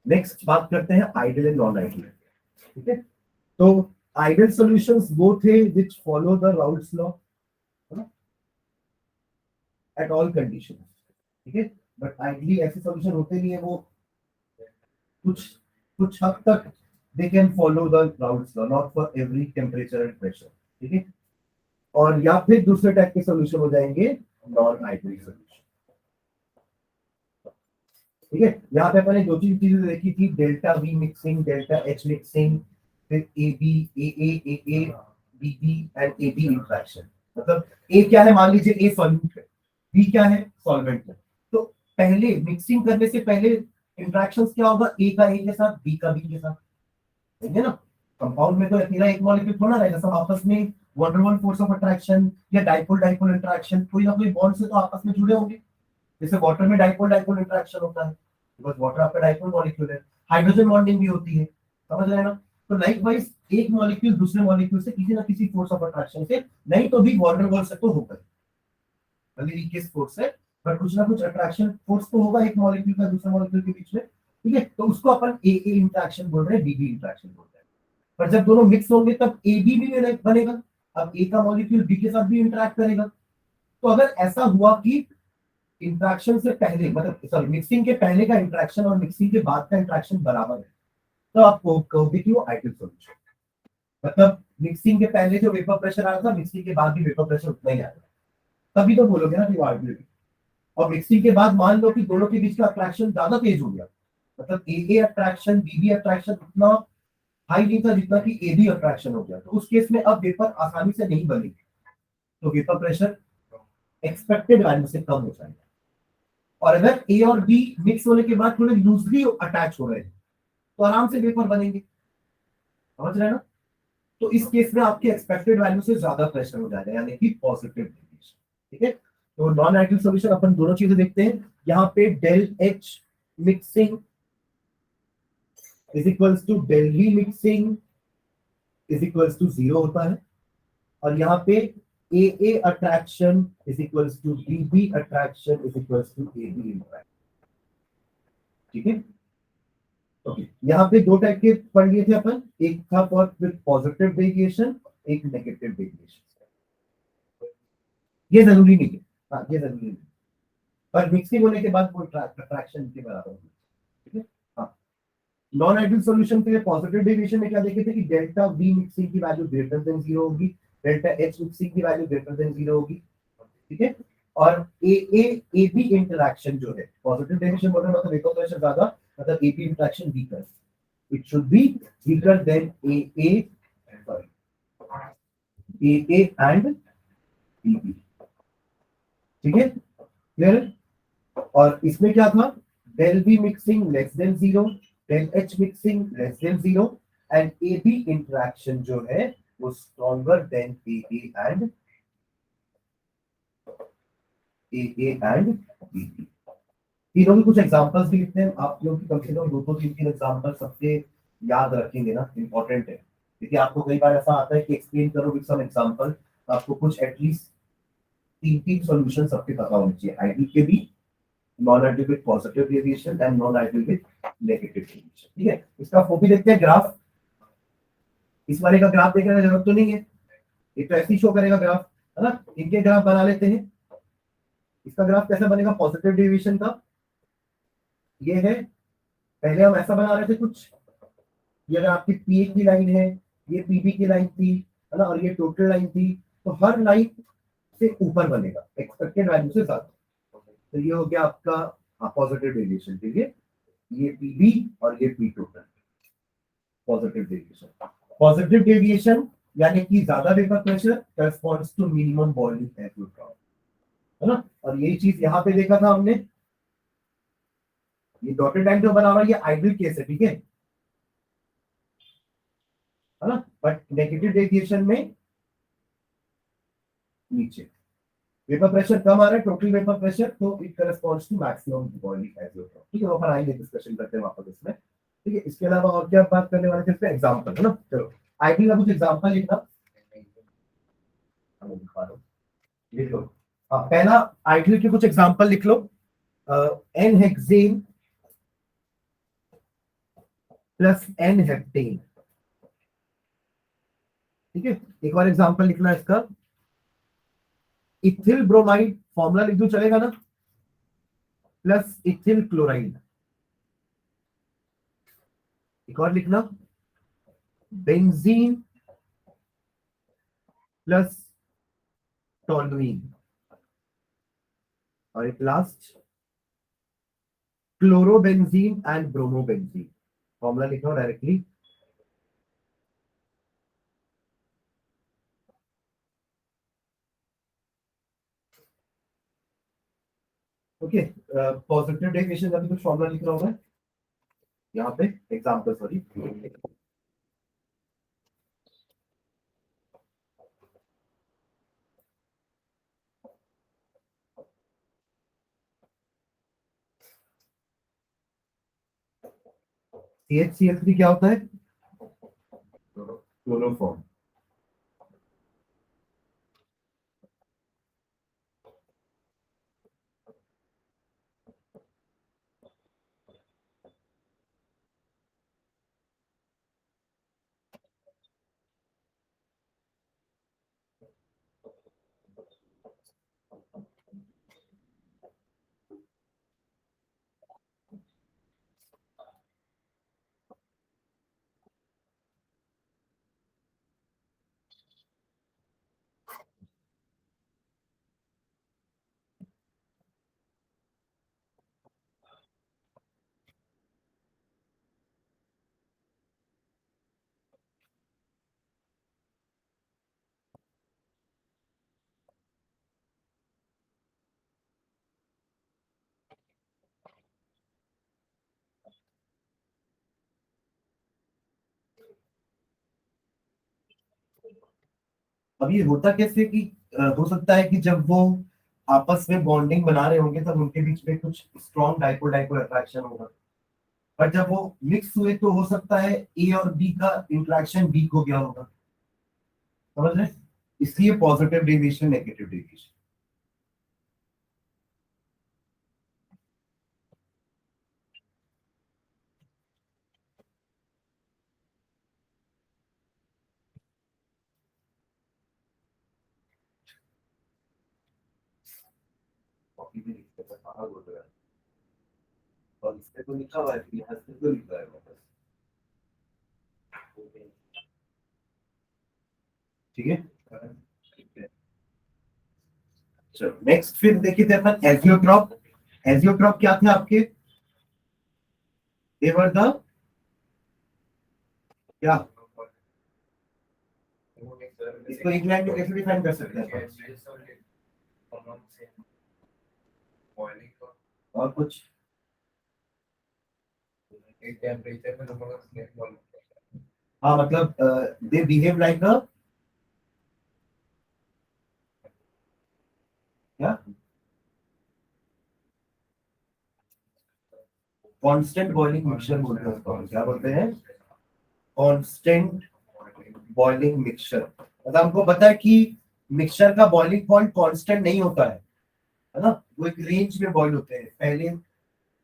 नेक्स्ट बात करते हैं आइडियल एंड नॉन आइडियल। ठीक है, तो आइडियल सॉल्यूशंस वो थे which follow the Raoult's law at all conditions. ठीक है, बट आइडियली ऐसे सॉल्यूशन होते नहीं है, वो कुछ कुछ हद तक they can follow the Raoult's law, not for every temperature and pressure. ठीक है, और या फिर दूसरे टाइप के सॉल्यूशन हो जाएंगे नॉन आइडियल सॉल्यूशन। ठीक है, यहाँ पे मैंने दो तीन चीजें देखी थी, delta V mixing, delta H mixing, फिर A B A B B and A B interaction. मतलब ए क्या है, मान लीजिए ए सॉल्यूट है, बी क्या है, सॉल्वेंट है। तो पहले मिक्सिंग करने से पहले इंट्रैक्शंस क्या होगा, ए का ए के साथ, बी का बी के साथ, है ना। कंपाउंड में तो अकेला एक मॉलिक्यूल थोड़ा रहेगा, सब आपस में वंडरवल फोर्स ऑफ अट्रैक्शन या डाइपोल डाइपोल इंटरेक्शन, कोई ना कोई बॉन्ड से तो आपस में जुड़े होंगे। जैसे वाटर में डाइपोल डाइपोल इंटरेक्शन होता है, बिकॉज वाटर आपका डाइपोल मॉलिक्यूल है। हाइड्रोजन बॉन्डिंग भी होती है, समझ रहे हैं ना। तो लाइकवाइज एक मॉलिक्यूल दूसरे मॉलिक्यूल से किसी ना किसी फोर्स ऑफ अट्रैक्शन से, नहीं तो भी वॉन्डरवल से तो होगा, भले ही किस फोर्स से, पर कुछ ना कुछ अट्रैक्शन फोर्स तो होगा एक मॉलिक्यूल का दूसरे मॉलिक्यूल के बीच में। ठीक है, तो उसको अपन ए इंटरेक्शन बोल रहे हैं, बी इंटरेक्शन बोल रहे हैं। पर जब दोनों मिक्स होंगे तब ए बी भी बनेगा। अब ए का मॉलिक्यूल बी के साथ भी इंटरेक्ट करेगा। तो अगर ऐसा हुआ कि इंट्रैक्शन से पहले, मतलब सॉरी, मिक्सिंग के पहले का इंट्रैक्शन और मिक्सिंग के बाद का इंट्रैक्शन बराबर है, तो आपको कहोगे कि वो आइडियल सॉल्यूशन। मतलब मिक्सिंग के पहले जो वेपर प्रेशर आया था, मिक्सिंग के बाद भी वेपर प्रेशर उतना ही आएगा, तभी तो बोलोगे ना कि वो आइडियल है। और मिक्सिंग के बाद मान लो कि दोनों के बीच का अट्रैक्शन ज्यादा तेज हो गया, मतलब ए अट्रैक्शन बी अट्रैक्शन उतना हाई नहीं था जितना कि ए बी अट्रैक्शन हो गया, तो उस केस में अब वेपर आसानी से नहीं बनेगी, तो वेपर प्रेशर एक्सपेक्टेड वैल्यू से कम हो जाएगा। और अगर ए और बी मिक्स होने के बाद थोड़े लूजली अटैच हो रहे हैं तो आराम से वेपर बनेंगे, समझ रहे हैं ना। तो इस केस में आपके एक्सपेक्टेड वैल्यू से ज्यादा प्रेशर हो जाएगा, यानी कि पॉजिटिव डेविएशन। ठीक है, तो नॉन आइडियल सॉल्यूशन अपन दोनों चीजें देखते हैं। यहाँ पे del H mixing is equals to del V mixing is equals to 0 होता है, और यहाँ पे A attraction is equals to B attraction is equals to A B interaction. ठीक है, ओके, यहाँ पे दो टाइप के पढ़ लिए थे अपन, एक था फॉर विद पॉजिटिव डेविएशन, एक नेगेटिव डेविएशन। ये जरूरी नहीं है, हाँ ये जरूरी नहीं, पर मिक्सिंग होने के बाद वो अट्रैक्शन के बराबर होगी। ठीक है, हाँ। नॉन आइडियल सॉल्यूशन के लिए पॉजिटिव डेविएशन में क्या देखे थे कि डेल्टा वी मिक्सिंग की वैल्यू ग्रेटर देन 0 होगी, डेल्टा एच मिक्सिंग की वैल्यू ग्रेटर देन 0 होगी। ठीक है, और ए बी इंटरेक्शन जो है, पॉजिटिव डेविएशन बोल रहे हैं मतलब वेपर प्रेशर ज्यादा, मतलब ए B interaction weaker, it should be weaker than AA, sorry, AA and BB। ठीक है, क्लियर है। और इसमें क्या था, del B mixing less than 0, del H mixing less than 0, and A B interaction जो है वो stronger than A and B. तीनों के कुछ एग्जांपल्स भी लिखते हैं, आप लोग कम से कम दो तीन तीन एग्जांपल सबसे याद रखेंगे ना, इंपॉर्टेंट है। क्योंकि आपको कई बार ऐसा आता है कि एक्सप्लेन करो विद सम एग्जांपल, आपको कुछ एटलीस्ट तीन तीन सॉल्यूशन सबके पता होने चाहिए, आइडियल के भी, non ideal with positive deviation and non ideal with negative deviation. ठीक है, इसका फोटो देखते हैं, ग्राफ। इस वाले का ग्राफ देखने की जरूरत तो नहीं है, ये तो ऐसे ही शो करेगा ग्राफ, है ना। इनके ग्राफ बना लेते हैं। इसका ग्राफ कैसे बनेगा पॉजिटिव डेविएशन का, ये है, पहले हम ऐसा बना रहे थे कुछ, ये अगर आपकी पी ए की लाइन है, ये पीबी की लाइन थी, है ना, और ये टोटल लाइन थी, तो हर लाइन से ऊपर बनेगा एक्सपेक्टेड वैल्यू से ज्यादा, तो ये हो गया आपका पॉजिटिव डेविएशन। ठीक है, ये पीबी और ये P total, positive deviation. Positive deviation यानी कि ज्यादा vapour pressure corresponds to minimum boiling azeotrope, है ना। और यही चीज यहाँ पे देखा था हमने, ये डॉटेड लाइन जो बना हुआ है ये आइडियल केस है, ठीक है ना। बट नेगेटिव डेविएशन में नीचे वेपर प्रेशर कम आ रहा है, टोटल वेपर प्रेशर, तो it corresponds to maximum boiling azeotrope. ठीक है, वो अपन आएंगे डिस्कशन करते हैं वापस इसमें। ठीक है, इसके अलावा और क्या बात करने वाले थे, इस पे एग्जांपल, है ना। चलो आइडियल का कुछ एग्जांपल लिखना, मैं दिखा रहा हूं, लिख लो। हाँ, पहला आइडियल के कुछ एग्जांपल लिख लो, N hexane plus N heptane. ठीक है, एक और एग्जांपल लिखना है इसका, इथिल ब्रोमाइड, फॉर्मूला लिख दो चलेगा ना, प्लस इथिल क्लोराइड। एक और लिखना, बेंजीन प्लस टोलुइन। और एक last, chlorobenzene and bromobenzene. Formula लिख रहा हूं डायरेक्टली, ओके। पॉजिटिव डेविएशन का भी कुछ फॉर्मूला लिख रहा हूं मैं यहाँ पे, एग्जांपल सॉरी। CH3 क्या होता है, क्लोरोफॉर्म। अब ये होता कैसे कि हो सकता है कि जब वो आपस में बॉन्डिंग बना रहे होंगे तब उनके बीच में कुछ स्ट्रॉन्ग डाइपोल डाइपोल अट्रैक्शन होगा, पर जब वो मिक्स हुए तो हो सकता है ए और बी का इंट्रैक्शन वीक हो गया होगा, समझ रहे? इसलिए positive deviation negative deviation. Copy में लिखते हैं कहाँ बोल रहा है, और इस पे तो लिखा हुआ है, यहाँ से तो लिखा है वापस। ठीक है, चलो नेक्स्ट फिर देखिए थे अपन एजियोट्रॉप। एजियोट्रॉप क्या थे आपके? देवर द क्या, इसको एक लाइन में कैसे डिफाइन कर सकते हैं अपन? और कुछ
टेम्परेचर में दोनों का सेम बॉइल।
हाँ मतलब दे बिहेव लाइक अ क्या, कांस्टेंट बॉइलिंग मिक्सचर बोलते हैं उसको, क्या बोलते हैं? Constant boiling mixture. मतलब हमको पता है कि मिक्सचर का बॉइलिंग पॉइंट कांस्टेंट नहीं होता है ना, वो एक रेंज में बॉइल होते हैं। पहले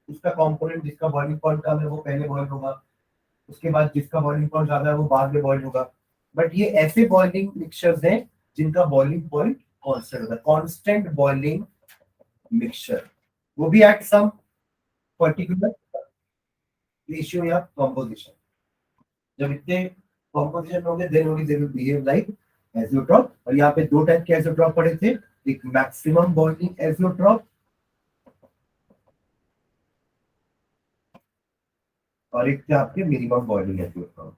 उसका कंपोनेंट जिसका बॉइलिंग पॉइंट कम है वो पहले बॉइल होगा, उसके बाद जिसका बॉइलिंग पॉइंट ज्यादा है वो बाद में बॉइल होगा। बट ये ऐसे बॉइलिंग मिक्सचर्स हैं जिनका बॉइलिंग पॉइंट कांस्टेंट होता है, कांस्टेंट बॉइलिंग मिक्सचर, वो भी एट सम पर्टिकुलर रेशियो या कॉम्पोजिशन। जब इतने कॉम्पोजिशन होंगे then only they will behave like azeotrope. और यहाँ पे दो टाइप के एजियोट्रॉप पड़े थे, एक मैक्सिमम बॉइलिंग एजियोट्रॉप और एक थे आपके मिनिमम बॉइलिंग एजियोट्रॉप।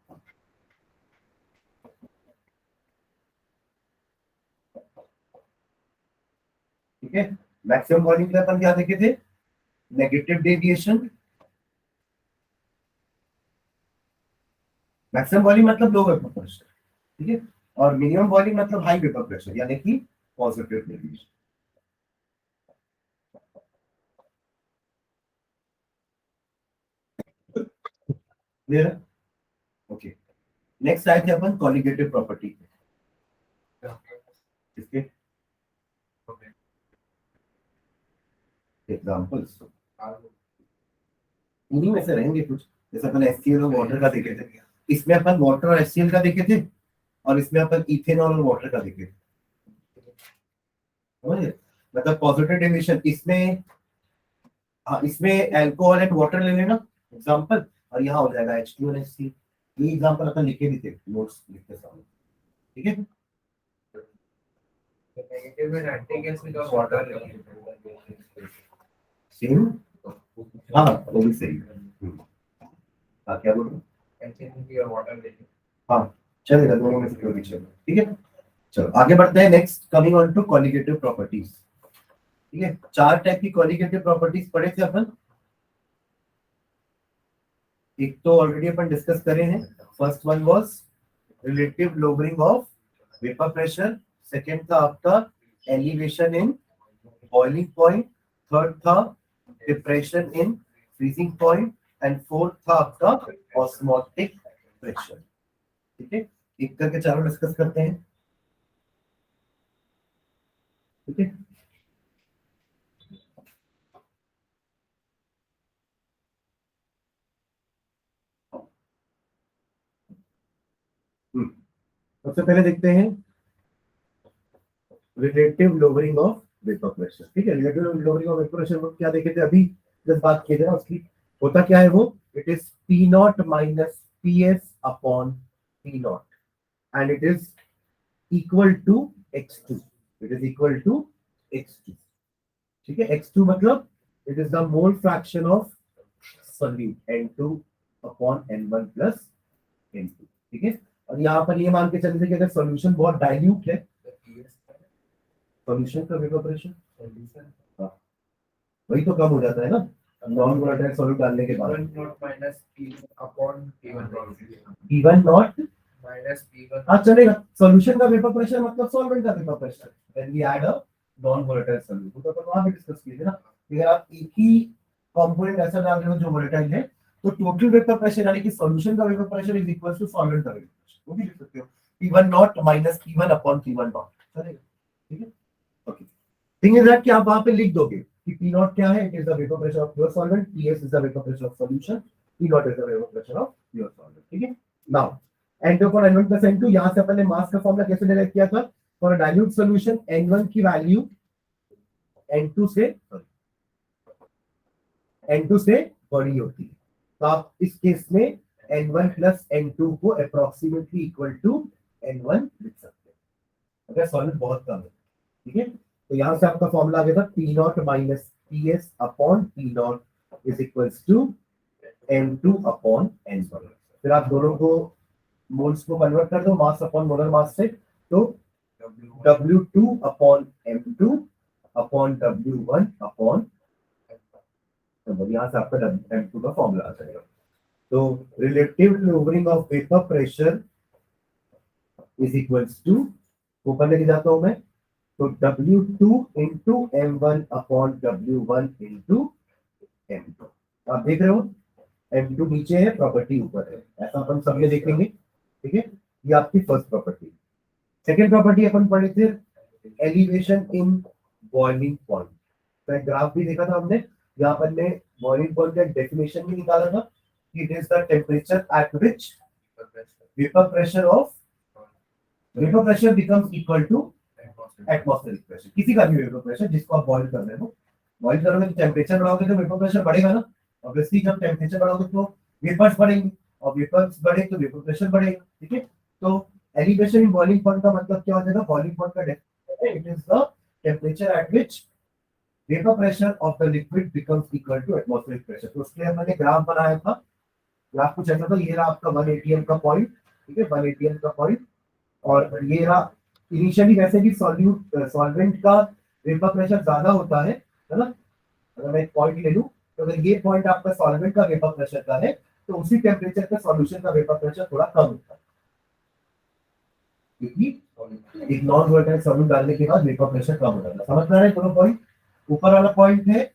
ठीक है, मैक्सिमम बॉइलिंग में अपन क्या देखे थे? Negative deviation. मैक्सिमम बॉइलिंग मतलब लो वेपर प्रेशर, ठीक है, और मिनिमम बॉइलिंग मतलब हाई वेपर प्रेशर यानी कि पॉजिटिव डेविएशन। क्लियर है? ओके, नेक्स्ट आए थे अपन कॉलिगेटिव प्रॉपर्टी। इसके एग्जांपल्स इन्हीं में से रहेंगे कुछ, जैसे अपन HCl और वाटर का देखे थे, इसमें अपन वाटर और HCl का देखे थे, और इसमें अपन इथेनॉल और वाटर का देखे थे, समझे? मतलब पॉजिटिव डेविएशन इसमें, हाँ इसमें अल्कोहल एंड वाटर ले लेना एग्जांपल, और यहाँ हो जाएगा H2 और HC। ये एग्जांपल अपन लिखे भी थे नोट्स लिखते समय, ठीक है।
नेगेटिव में नाइट्रिक एसिड और वाटर
सेम, हाँ वो भी सही है। हाँ क्या बोल रहे हो?
एसिड और वाटर लेके
हाँ चलेगा, दोनों में से कोई भी चलेगा, ठीक है। चलो आगे बढ़ते हैं, next coming on to colligative properties. ठीक है, चार टाइप की कॉलिगेटिव प्रॉपर्टीज पढ़े थे अपन। एक तो ऑलरेडी अपन डिस्कस करे हैं, first one was relative lowering of vapour pressure, second था आपका elevation in boiling point, third था depression in freezing point, and fourth था आपका ऑस्मोटिक प्रेशर। ठीक है, एक करके चारों डिस्कस करते हैं, ठीक है। सबसे पहले देखते हैं relative lowering of vapour pressure. ठीक है, relative lowering of vapour pressure को क्या देखे थे अभी, जब बात की थी ना उसकी, होता क्या है वो, it is P naught minus P S upon P naught, and it is equal to x2, it is equal to x2। ठीक है, x2 मतलब it is the mole fraction of solute N2 upon N1 plus N2। ठीक है, और यहाँ पर ये मान के चलते कि अगर सॉल्यूशन बहुत डाइल्यूट है, सॉल्यूशन का वेपर प्रेशर, हाँ वही तो कम हो जाता है ना नॉन वोलेटाइल सॉल्यूट डालने के बाद।
P1 naught minus P upon P1 naught
P1 naught
minus P1.
हाँ चलेगा, सॉल्यूशन का वेपर प्रेशर मतलब सॉल्वेंट का vapour pressure, when we add a non volatile solute. तो अपन वहां भी डिस्कस किए थे ना, अगर आप एक ही कंपोनेंट ऐसा डाल रहे हो जो वोलेटाइल है, तो टोटल वेपर प्रेशर यानी कि सॉल्यूशन का vapour pressure is equal to solvent का वेपर प्रेशर, वो भी लिख सकते हो, P1 naught minus P1 upon P1 not, चलेगा, ठीक है। ओके, थिंग इज दैट कि आप वहां पे लिख दोगे कि P नॉट क्या है, it is the vapour pressure of your solvent, PS is the vapour pressure of solution, P not is the vapour pressure of your solvent, ठीक है। Now N2 for N1 plus N2, यहां से अपन ने मास का formula कैसे derive किया था, for dilute solution N1 की वैल्यू N2 से बड़ी होती है, तो आप इस केस में N1 प्लस N2 को अप्रोक्सीमेटली इक्वल टू N1 लिख सकते हैं, अगर सॉल्वेंट बहुत कम है, ठीक है। तो यहां से आपका फॉर्मूला आ गया था P not minus PS upon P not is equals to N2 upon N1। फिर आप दोनों को मोल्स को कन्वर्ट कर दो मास अपॉन मोलर मास से, तो W2 upon M2 upon W1 upon, यहाँ से आपका M2 का फॉर्मूला आ जाएगा। तो relative lowering of vapour pressure is equals to, ऊपर लेके जाता हूं मैं, तो W2 into M1 upon W1 into M2। आप देख रहे हो M2 नीचे है, प्रॉपर्टी ऊपर है, ऐसा अपन सब में देखेंगे, ठीक है। ये आपकी फर्स्ट प्रॉपर्टी। सेकेंड प्रॉपर्टी अपन पढ़े थे एलिवेशन इन बॉइलिंग पॉइंट, तो एक ग्राफ भी देखा था हमने, यहाँ पर ने बॉइलिंग पॉइंट का डेफिनेशन भी निकाला था, it is the temperature at which vapour pressure becomes equal to atmospheric pressure, किसी का भी वेपर प्रेशर जिसको आप बॉइल कर रहे हो, बॉइल करोगे तो टेम्परेचर बढ़ाओगे तो वेपर प्रेशर बढ़ेगा ना, ऑब्वियसली जब टेम्परेचर बढ़ाओगे तो वेपर्स बढ़ेंगे, और वेपर्स बढ़े तो वेपर प्रेशर बढ़ेगा, ठीक है। तो एलिवेशन इन बॉइलिंग पॉइंट का मतलब क्या हो जाएगा, बॉइलिंग पॉइंट का डेफिनेशन है, it is the temperature at which vapour pressure of the liquid becomes equal to atmospheric pressure. तो उसके लिए मैंने ग्राफ बनाया था, ग्राफ कुछ ऐसा था, ये रहा आपका 1 atm का पॉइंट, ठीक है, 1 atm का पॉइंट, और ये रहा इनिशियली, वैसे भी सॉल्वेंट का वेपर प्रेशर ज्यादा होता है ना, अगर मैं एक पॉइंट ले लूं, तो अगर ये पॉइंट आपका सॉल्वेंट का वेपर प्रेशर का है, तो उसी टेम्परेचर का सॉल्यूशन का वेपर प्रेशर थोड़ा कम होता है, क्योंकि एक नॉन वोलेटाइल सॉल्यूट डालने के बाद वेपर प्रेशर कम हो जाता है। समझ में आ रहा है दोनों पॉइंट? ऊपर वाला पॉइंट है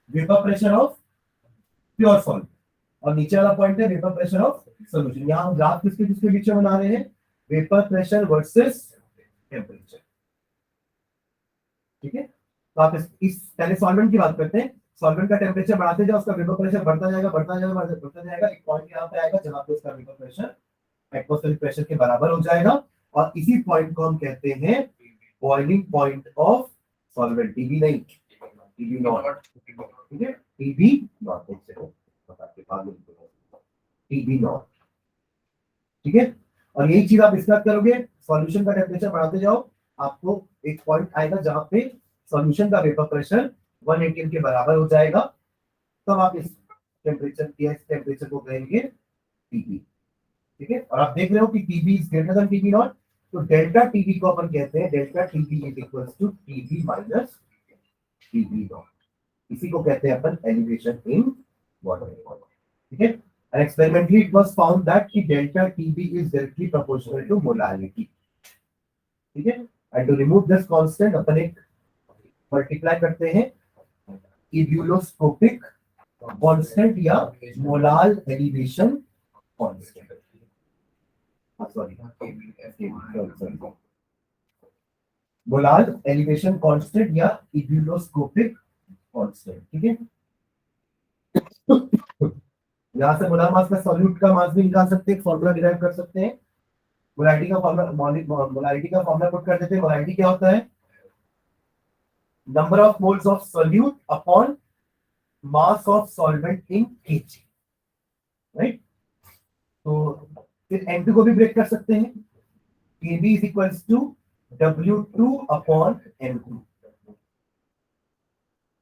vapour pressure of pure solvent, और नीचे वाला पॉइंट है वेपर प्रेशर ऑफ सॉल्यूशन। यहाँ हम ग्राफ किसके किसके बीच में बना रहे हैं, वेपर प्रेशर वर्सेस टेम्परेचर, ठीक है। तो आप इस पहले सॉल्वेंट की बात करते हैं, सॉल्वेंट का टेम्परेचर बढ़ाते जाओ, उसका वेपर प्रेशर बढ़ता जाएगा बढ़ता जाएगा बढ़ता जाएगा, एक पॉइंट यहाँ पे आएगा जहां पे उसका वेपर प्रेशर एटमॉस्फेरिक प्रेशर के बराबर हो जाएगा, और इसी पॉइंट को हम कहते हैं boiling point of solvent, TB नहीं, टीबी नॉट, ठीक है, टीबी नॉट, टीबी नॉट, ठीक है। और यही चीज आप इसका करोगे, सॉल्यूशन का टेम्परेचर बढ़ाते जाओ, आपको एक पॉइंट आएगा जहां पे सॉल्यूशन का वेपर प्रेशर 1 atm के बराबर हो जाएगा, तब आप इस टेम्परेचर को कहेंगे टीबी, ठीक है। और आप देख रहे हो कि TB is greater than TB not, तो डेल्टा टीबी को अपन कहते हैं delta TB is equals to TB minus TB not, इसी को कहते हैं अपन एलिवेशन इन वाटर, ठीक है। And experimentally it was found that कि delta TB is directly proportional to molality, ठीक है। And to remove this constant अपन एक multiply करते हैं ebuloscopic constant या molal elevation constant, molal elevation constant या ebuloscopic constant, ठीक है। यहाँ से मोलार मास का सॉल्यूट का मास भी निकाल सकते हैं, फॉर्मूला डिराइव कर सकते हैं, मोलारिटी का फॉर्मूला, मोलारिटी का फॉर्मूला पुट कर देते हैं। मोलारिटी क्या होता है, number of moles of solute upon mass of solvent in KG, right. तो फिर N2 को भी ब्रेक कर सकते हैं, Kb is equals to W2 upon M2,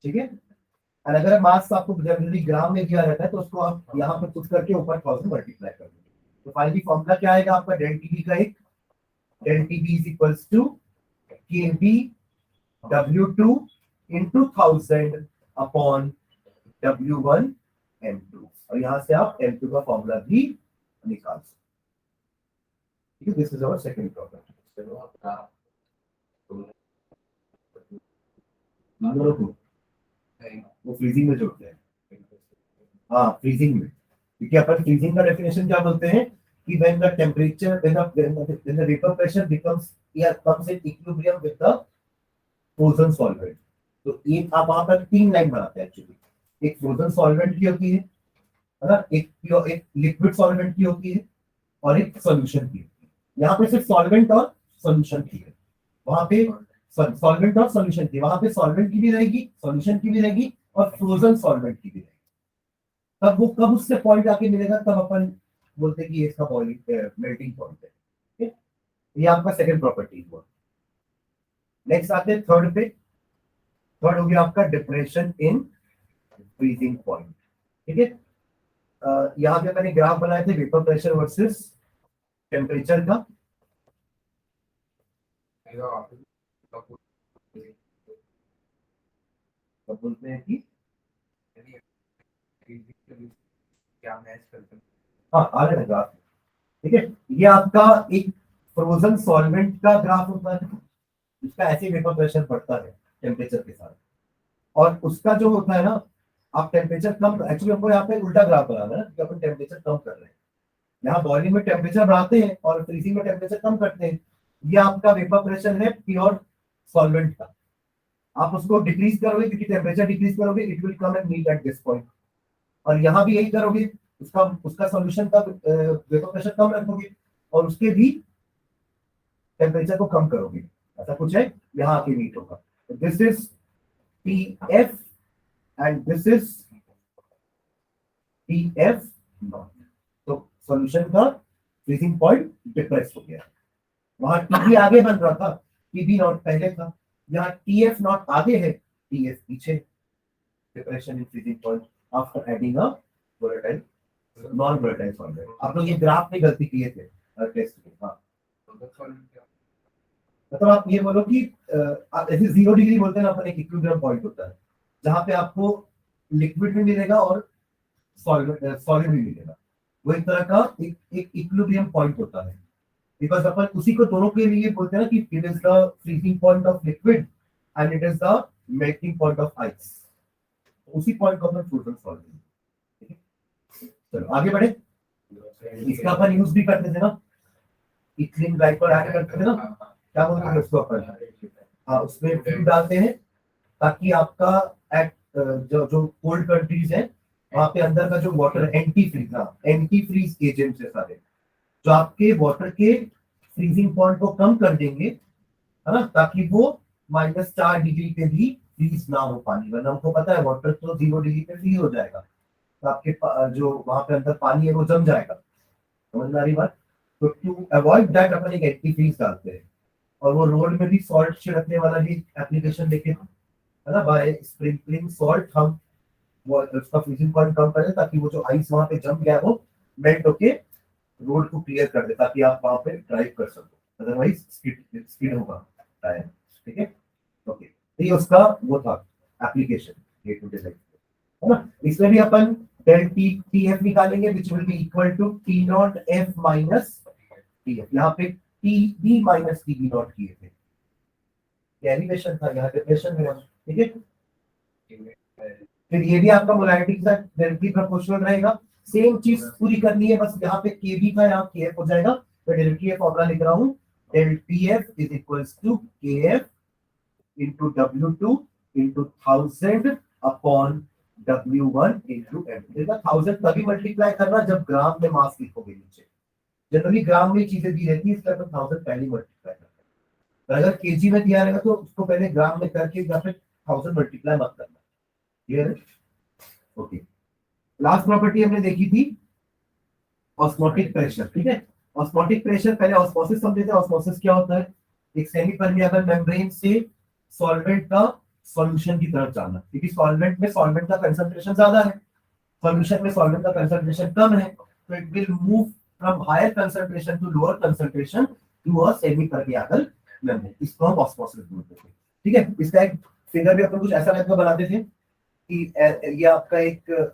ठीक है। और अगर मास आपको जनरली ग्राम में दिया रहता है, तो उसको आप यहाँ पे पुट करके ऊपर 1000 मल्टीप्लाई कर देंगे, तो फाइनली फॉर्मूला क्या आएगा आपका, डेल टीबी का एक, del TB is equals to Kb W2 into 1000 upon W1 M2, और यहाँ से आप M2 का फॉर्मूला भी निकाल सकते, ठीक है, this is our second property.
चलो आप
दोनों को
नहीं
वो फ्रीजिंग में जोड़ते हैं। हाँ, फ्रीजिंग में, क्योंकि अपन फ्रीजिंग का डेफिनेशन क्या बोलते हैं कि when the temperature when the vapour pressure becomes या comes in equilibrium with the frozen solvent. तो एक आप वहां पर तीन लाइन बनाते हैं एक्चुअली, एक फ्रोजन सॉल्वेंट की होती है ना, एक लिक्विड सॉल्वेंट की होती है और एक सॉल्यूशन की होती है। यहाँ पे सिर्फ सॉल्वेंट और सॉल्यूशन की है, वहां पे सॉल्वेंट और सॉल्यूशन की, वहां पे सॉल्वेंट की भी रहेगी, सॉल्यूशन की भी रहेगी और फ्रोजन सॉल्वेंट की भी रहेगी। तब वो कब उससे पॉइंट आके मिलेगा, तब अपन बोलते हैं कि ये इसका बॉइलिंग मेल्टिंग पॉइंट है। ठीक है? ये आपका सेकंड प्रॉपर्टी हुआ। नेक्स्ट आते हैं थर्ड पे। थर्ड हो गया आपका डिप्रेशन इन फ्रीजिंग पॉइंट। ठीक है, यहाँ पे मैंने ग्राफ बनाए थे वेपर प्रेशर वर्सेस टेम्परेचर का।
मेरा ऑफिस का
तो बोलते हैं कि
क्या मैच करते हैं।
हाँ, आ रहा है ग्राफ। ठीक है, ये आपका एक फ्रोजन सॉल्वेंट का ग्राफ होता है, जिसका ऐसे वेपर प्रेशर बढ़ता है टेम्परेचर के साथ। और उसका जो होता है ना, आप टेम्परेचर कम, एक्चुअली हमको यहाँ पे उल्टा ग्राफ बनाना है कि अपन टेम्परेचर कम कर रहे हैं। यहाँ बॉइलिंग में टेम्परेचर बढ़ाते हैं और फ्रीजिंग में टेम्परेचर कम करते हैं। ये आपका वेपर प्रेशर है प्योर सॉल्वेंट का। आप उसको डिक्रीज करोगे, क्योंकि टेम्परेचर डिक्रीज करोगे, it will come and meet at this point. और यहाँ भी यही करोगे, उसका उसका सॉल्यूशन का वेपर प्रेशर कम रखोगे और उसके भी टेम्परेचर को कम करोगे। ऐसा कुछ है, यहाँ आके मीट होगा। This is TF and this is TF not. तो सॉल्यूशन का फ्रीजिंग पॉइंट डिप्रेस हो गया। वहां TB आगे बन रहा था, TB नॉट पहले था। यहाँ TF नॉट आगे है, TF पीछे। Depression in freezing point after adding a volatile non volatile solvent. आप लोग ये ग्राफ में गलती किए थे टेस्ट में। हाँ, मतलब आप ये बोलो कि ऐसे 0 डिग्री बोलते हैं ना अपन, एक इक्विलिब्रियम पॉइंट होता है जहां पे आपको लिक्विड भी मिलेगा और सॉलिड भी मिलेगा। वो एक तरह का एक इक्विलिब्रियम पॉइंट होता है, बिकॉज अपन उसी को दोनों के लिए बोलते हैं ना कि it is the freezing point of liquid and it is the melting point of ice. उसी पॉइंट को अपन फ्रोजन सॉल्वेंट। चलो आगे बढ़े। इसका अपन यूज भी करते थे ना, इथिलीन ग्लाइकॉल ऐड करते थे ना, क्या बोलते थे उसको अपन? हाँ, उसमें फ्लूइड डालते हैं ताकि आपका एट जो कोल्ड कंट्रीज है वहां पे अंदर का जो वाटर एंटी फ्रीज एजेंट्स है सारे, जो आपके वाटर के फ्रीजिंग पॉइंट को कम कर देंगे, है ना, ताकि वो -4 डिग्री पे भी फ्रीज ना हो पानी। वरना हमको पता है वाटर तो 0 डिग्री पे फ्रीज हो जाएगा, तो आपके जो वहां पे अंदर पानी है वो जम जाएगा। समझ में आ रही बात? तो टू अवॉइड दैट अपन एक एंटी फ्रीज डालते हैं। और वो रोड में भी सॉल्ट छिड़कने वाला भी एप्लीकेशन देखे, है ना, बाय स्प्रिंकलिंग सॉल्ट हम वो उसका फ्रीजिंग पॉइंट कम करें, ताकि वो जो आइस वहां पे जम गया वो मेल्ट होके रोड को क्लियर कर दे, ताकि आप वहां पे ड्राइव कर सको। अदरवाइज स्किड होगा टायर। ठीक है, ओके। तो ये उसका वो था application day to day life, है ना। इसमें भी अपन डेल टी टीएफ निकालेंगे, which will be equal to T not F minus TF. यहाँ पे टीबी माइनस टीबी नॉट किए थे, ये एलिवेशन था, यहाँ डिप्रेशन हुआ। ठीक है, फिर ये भी आपका मोलैरिटी के साथ डायरेक्टली प्रोपोर्शनल रहेगा। सेम चीज पूरी करनी है, बस यहाँ पे केबी का यहाँ केएफ हो जाएगा। तो डायरेक्टली फॉर्मूला लिख रहा हूँ, del TF is equals to KF into W2 into 1000 upon W1 into M2। देखा, 1000 तभी मल्टीप्लाई करना जब ग्राम में मास लिखोगे नीचे। जनरली ग्राम में चीजें दी रहती है, इसलिए अपन 1000 पहले मल्टीप्लाई करना है। अगर केजी में दिया रहेगा तो उसको पहले ग्राम में करके या फिर 1000 मल्टीप्लाई मत करना। क्लियर है? ओके। लास्ट प्रॉपर्टी हमने देखी थी ऑस्मोटिक प्रेशर। ठीक है, ऑस्मोटिक प्रेशर, पहले ऑस्मोसिस समझे थे। ऑस्मोसिस क्या होता है? एक सेमी परमिएबल मेम्ब्रेन से सॉल्वेंट का सॉल्यूशन की तरफ जाना, क्योंकि सॉल्वेंट में सॉल्वेंट का कंसंट्रेशन ज्यादा है, सॉल्यूशन में सॉल्वेंट का कंसंट्रेशन कम है, तो it will move from higher concentration to lower concentration to a semi permeable membrane. इसको हम ऑस्मोसिस बोलते हैं। ठीक है, इसका एक फिगर भी अपन कुछ ऐसा टाइप का बनाते थे कि ये आपका एक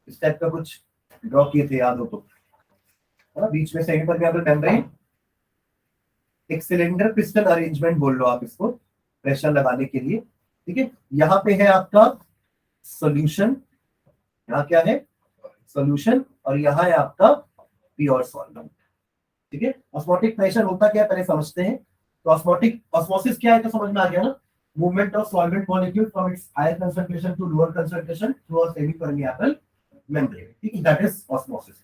इस टाइप का कुछ ड्रॉ किए थे, याद हो तो, है ना, बीच में सेमी परमिएबल मेम्ब्रेन एक सिलेंडर पिस्टन अरेंजमेंट बोल लो आप इसको, प्रेशर लगाने के लिए। ठीक है, यहाँ पे है आपका सॉल्यूशन, यहाँ क्या है सॉल्यूशन, और यहाँ है आपका प्योर सॉल्वेंट। ठीक है, ऑस्मोटिक प्रेशर होता क्या है पहले समझते हैं। तो ऑस्मोटिक ऑस्मोसिस क्या है तो समझ में आ गया ना, movement of solvent molecule from its higher concentration to lower concentration through a semi permeable membrane. ठीक है, दैट इज ऑस्मोसिस।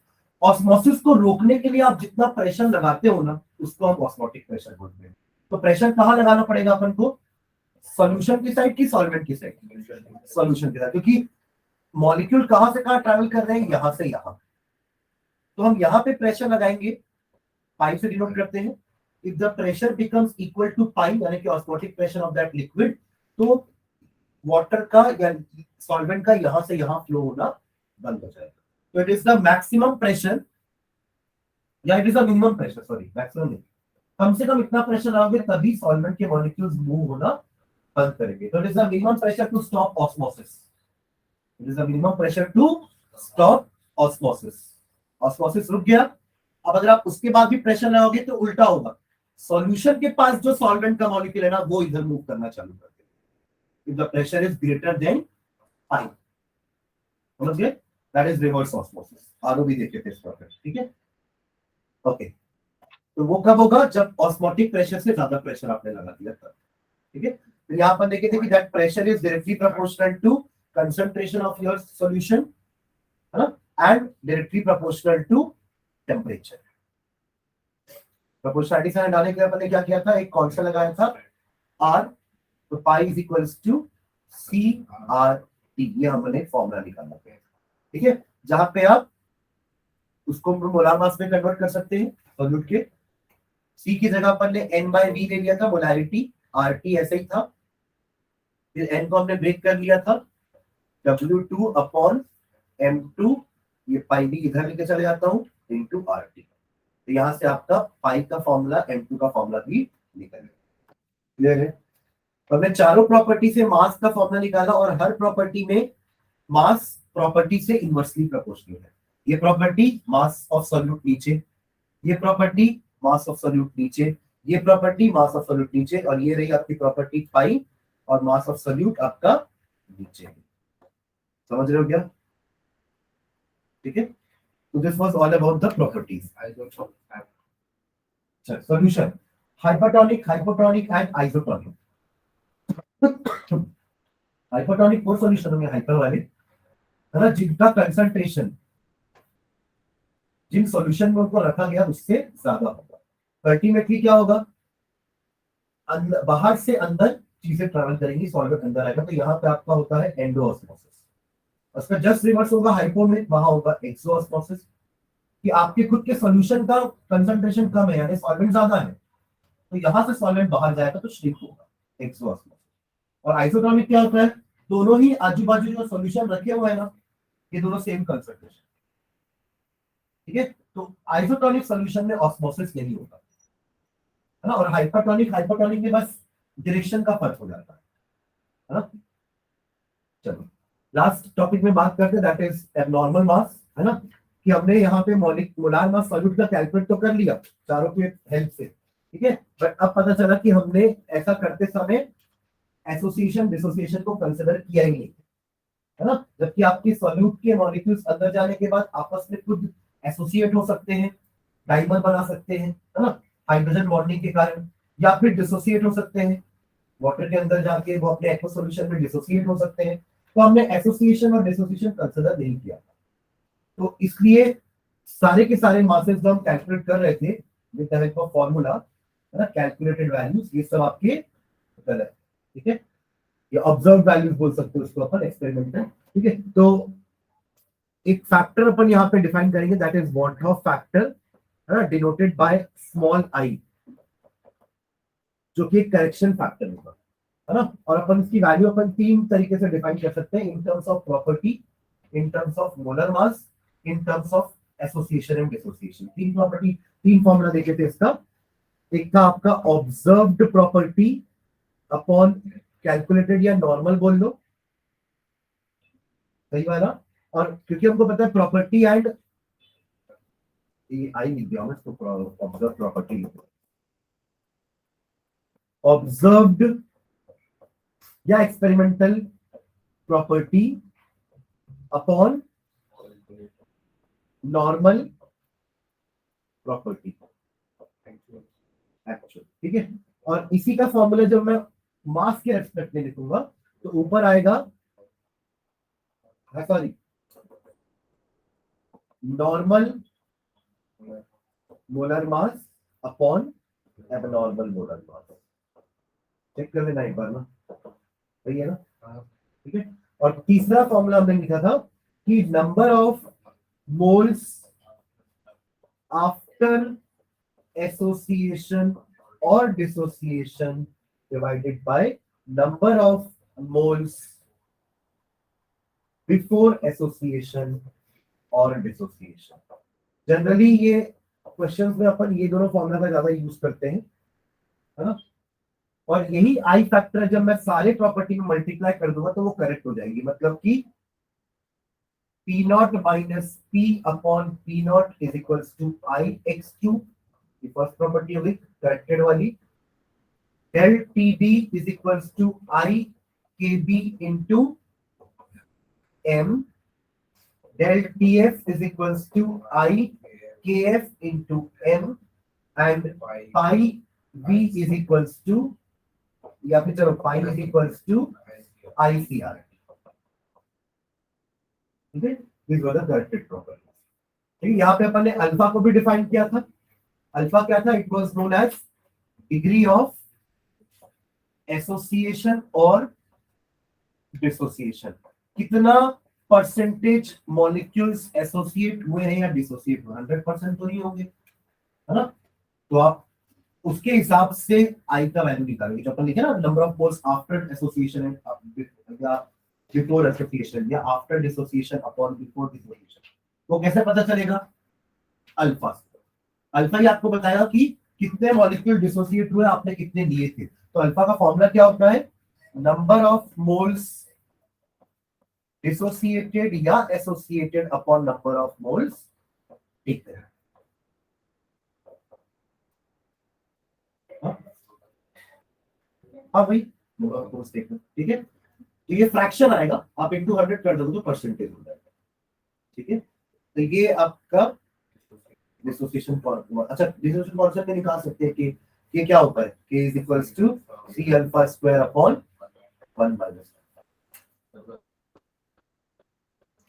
ऑस्मोसिस को रोकने के लिए आप जितना प्रेशर लगाते हो ना, उसको हम ऑस्मोटिक प्रेशर बोलते हैं। तो प्रेशर कहाँ लगाना पड़ेगा अपन को, सॉल्यूशन की साइड की सॉल्वेंट की साइड, सॉल्यूशन की साइड, क्योंकि मॉलिक्यूल कहां से कहां ट्रैवल कर रहे हैं, यहां से यहां। तो हम यहाँ पे प्रेशर लगाएंगे, पाई से डिनोट करते हैं। If the pressure becomes equal to pi, यानी कि osmotic pressure of that liquid, तो वाटर का या सॉल्वेंट का यहां से यहां फ्लो होना बंद हो जाएगा। तो it is the maximum pressure, या it is the minimum pressure, sorry maximum नहीं, कम से कम इतना प्रेशर लगाओगे तभी सॉल्वेंट के मॉलिक्यूल्स मूव होना बंद करेंगे। तो it is the minimum pressure to stop osmosis, it is the minimum pressure to stop osmosis. Osmosis रुक गया, अब अगर आप उसके बाद भी प्रेशर लगाओगे तो उल्टा होगा, सॉल्यूशन के पास जो सॉल्वेंट का मॉलिक्यूल है ना वो इधर मूव करना चालू कर देगा। If the pressure is greater than pi, समझ गए, दैट इज रिवर्स ऑस्मोसिस। आरो भी देखे थे इस पर, ठीक है ओके। तो वो कब होगा, जब ऑस्मोटिक प्रेशर से ज्यादा प्रेशर आपने लगा दिया तब। ठीक है, तो यहाँ पर देखे थे कि that pressure is directly proportional to concentration of your solution, है ना, and directly proportional to temperature. Proportionality sign डालने के लिए अपन ने क्या किया था, एक कांस्टेंट लगाया था R, तो pi is equals to CRT, ये हमने फॉर्मूला निकाला। ठीक है, जहां पे आप उसको मोलार मास में कन्वर्ट कर सकते हैं सॉल्यूट के। C की जगह अपन ने N/V ले लिया था, मोलारिटी RT ऐसे ही था, फिर N को हमने ब्रेक कर लिया था W2 अपॉन M2, ये पाई भी इधर लेके चले जाता हूं इनटू RT। तो यहां से आपका पाई का फॉर्मूला M2 का फॉर्मूला भी निकल गया। क्लियर है, तो हमने चारों प्रॉपर्टी से मास का फॉर्मूला निकाला, और हर प्रॉपर्टी में मास प्रॉपर्टी से इनवर्सली प्रोपोर्शनल है। ये प्रॉपर्टी मास ऑफ सॉल्यूट नीचे, ये प्रॉपर्टी मास ऑफ सॉल्यूट नीचे, ये प्रॉपर्टी मास ऑफ सॉल्यूट नीचे, और ये रही आपकी प्रॉपर्टी पाई, और मास ऑफ सॉल्यूट आपका नीचे। समझ रहे हो क्या, ठीक है। तो this was all about the properties. Solution, hypertonic, hypotonic and isotonic. Hypertonic वो सॉल्यूशन होंगे हाइपर वाले, है ना, जिनका कंसंट्रेशन जिन सॉल्यूशन में उनको रखा गया उससे ज्यादा होगा। अल्टीमेटली क्या होगा, बाहर से अंदर चीजें ट्रैवल करेंगी, सॉल्वेंट अंदर आएगा। तो यहाँ पे आपका होता है एंडोऑस्मोसिस, उसका जस्ट रिवर्स होगा हाइपो में, वहां होगा एक्सोऑस्मोसिस, कि आपके खुद के सॉल्यूशन का कंसंट्रेशन कम है, यानी सॉल्वेंट ज्यादा है, तो यहां से सॉल्वेंट बाहर जाएगा तो श्रिंक होगा, एक्सोऑस्मोसिस। और आइसोटोनिक क्या होता है, दोनों ही आजू बाजू जो सॉल्यूशन रखे हुए हैं ना, ये दोनों सेम कंसंट्रेशन। ठीक है, तो आइसोटोनिक सॉल्यूशन में ऑस्मोसिस नहीं होता, है ना, और हाइपरटोनिक हाइपोटोनिक में बस डायरेक्शन का फर्क हो जाता है ना। चलो लास्ट टॉपिक में बात करते हैं, दैट इज एबनॉर्मल मास, है ना, कि हमने यहाँ पे मोलार मास सॉल्यूट का कैलकुलेट तो कर लिया चारों की हेल्प से, ठीक है, बट अब पता चला कि हमने ऐसा करते समय एसोसिएशन डिसोसिएशन को कंसिडर किया ही नहीं, है ना, जबकि आपके सॉल्यूट के मॉलिक्यूल्स अंदर जाने के बाद आपस में खुद एसोसिएट हो सकते हैं, डाइमर बना सकते हैं, है ना, हाइड्रोजन बॉन्डिंग के कारण, या फिर डिसोसिएट हो सकते हैं, वाटर के अंदर जाके वो अपने एक्वा सॉल्यूशन में डिसोसिएट हो सकते हैं। तो हमने एसोसिएशन और डिसोसिएशन कंसिडर नहीं किया था, तो इसलिए सारे के सारे मासेस जो हम कैलकुलेट कर रहे थे with the help of formula, है ना, कैलकुलेटेड वैल्यूज, ये सब आपके गलत, ठीक है, ये ऑब्जर्व वैल्यूज बोल सकते हो उसको अपन, एक्सपेरिमेंटल, ठीक है। तो एक फैक्टर अपन यहाँ पे डिफाइन करेंगे, दैट इज वॉल्ट्रॉफ फैक्टर, है ना, डिनोटेड बाय स्मॉल आई, जो कि एक करेक्शन फैक्टर होगा, है ना, और अपन इसकी वैल्यू अपन तीन तरीके से डिफाइन कर सकते हैं, in terms of property, in terms of molar mass, in terms of association and dissociation. तीन प्रॉपर्टी, तीन फॉर्मूला देखे थे इसका। एक था आपका ऑब्जर्व्ड प्रॉपर्टी अपॉन कैलकुलेटेड या नॉर्मल बोल लो, सही वाला, और क्योंकि हमको पता है प्रॉपर्टी एंड आई लिख दिया मैं, तो ऑब्जर्व प्रॉपर्टी लिख, ऑब्जर्व्ड या experimental property upon normal property actual, ठीक है। और इसी का फॉर्मूला जब मैं मास के रेस्पेक्ट में लिखूंगा तो ऊपर आएगा, sorry, normal molar mass upon abnormal molar mass. Check कर लेना एक बार ना, सही है ना, ठीक है। और तीसरा फॉर्मूला हमने लिखा था कि number of moles after association और dissociation divided by number of moles before association और डिसोसिएशन। जनरली ये क्वेश्चंस में अपन ये दोनों फॉर्मूला का ज्यादा यूज करते हैं, है ना। और यही आई फैक्टर जब मैं सारे प्रॉपर्टी में मल्टीप्लाई कर दूंगा तो वो करेक्ट हो जाएगी, मतलब कि P not minus P upon P not is equals to I X cube, ये फर्स्ट प्रॉपर्टी होगी करेक्टेड वाली। Del T D is equals to I K B into M, del tf is equals to I kf into m, and pi v is equals to, या फिर चलो pi is equals to ICR, ठीक है। This was the corrected property, ठीक है। यहाँ पे अपन ने अल्फा को भी डिफाइन किया था। अल्फा क्या था? It was known as degree of association और डिसोसिएशन, कितना परसेंटेज मॉलिक्यूल्स एसोसिएट हुए हैं या डिसोसिएट हुए। 100% तो नहीं होंगे, है ना। तो आप उसके हिसाब से आई का वैल्यू निकालेंगे, जो अपन लिखे ना, number of moles after association या बिफोर एसोसिएशन या after dissociation upon before dissociation. वो कैसे पता चलेगा? अल्फा अल्फा ही आपको बताएगा कि कितने मॉलिक्यूल डिसोसिएट हुए, आपने कितने लिए थे। तो अल्फा का फॉर्मूला क्या होता है? नंबर ऑफ मोल्स डिसोसिएटेड या associated upon number of moles, ठीक है। हाँ भाई, ठीक है। तो ये फ्रैक्शन आएगा, आप इंटू 100 कर दोगे तो परसेंटेज हो जाएगा, ठीक है। तो ये आपका डिसोसिएशन फॉर्मूला। अच्छा, डिसोसिएशन कॉन्सेप्ट में निकाल सकते हैं कि ये क्या होता है, k is equals to c alpha square upon 1 minus,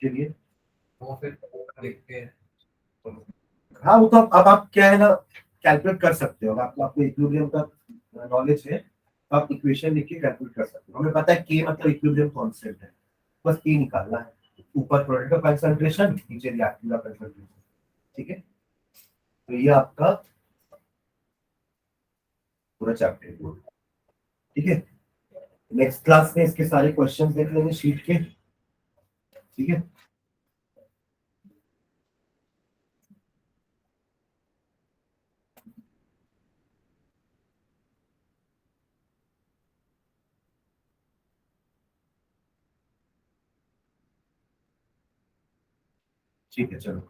चलिए
वो फिर देखते हैं।
हाँ, वो तो अब आप क्या है ना, कैलकुलेट कर सकते हो। आपको इक्विलिब्रियम का नॉलेज है, आप इक्वेशन लिख के कैलकुलेट कर सकते हो। हमें पता है k मतलब इक्विलिब्रियम कांस्टेंट है, बस k निकालना है। ऊपर प्रोडक्ट का कंसंट्रेशन, नीचे रिएक्टेंट का कंसंट्रेशन, ठीक है। तो ये आपका पूरा चैप्टर, ठीक है। नेक्स्ट क्लास में इसके सारे क्वेश्चंस देख लेंगे शीट के, ठीक है। ठीक है, चलो।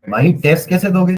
भाई टेस्ट कैसे दोगे?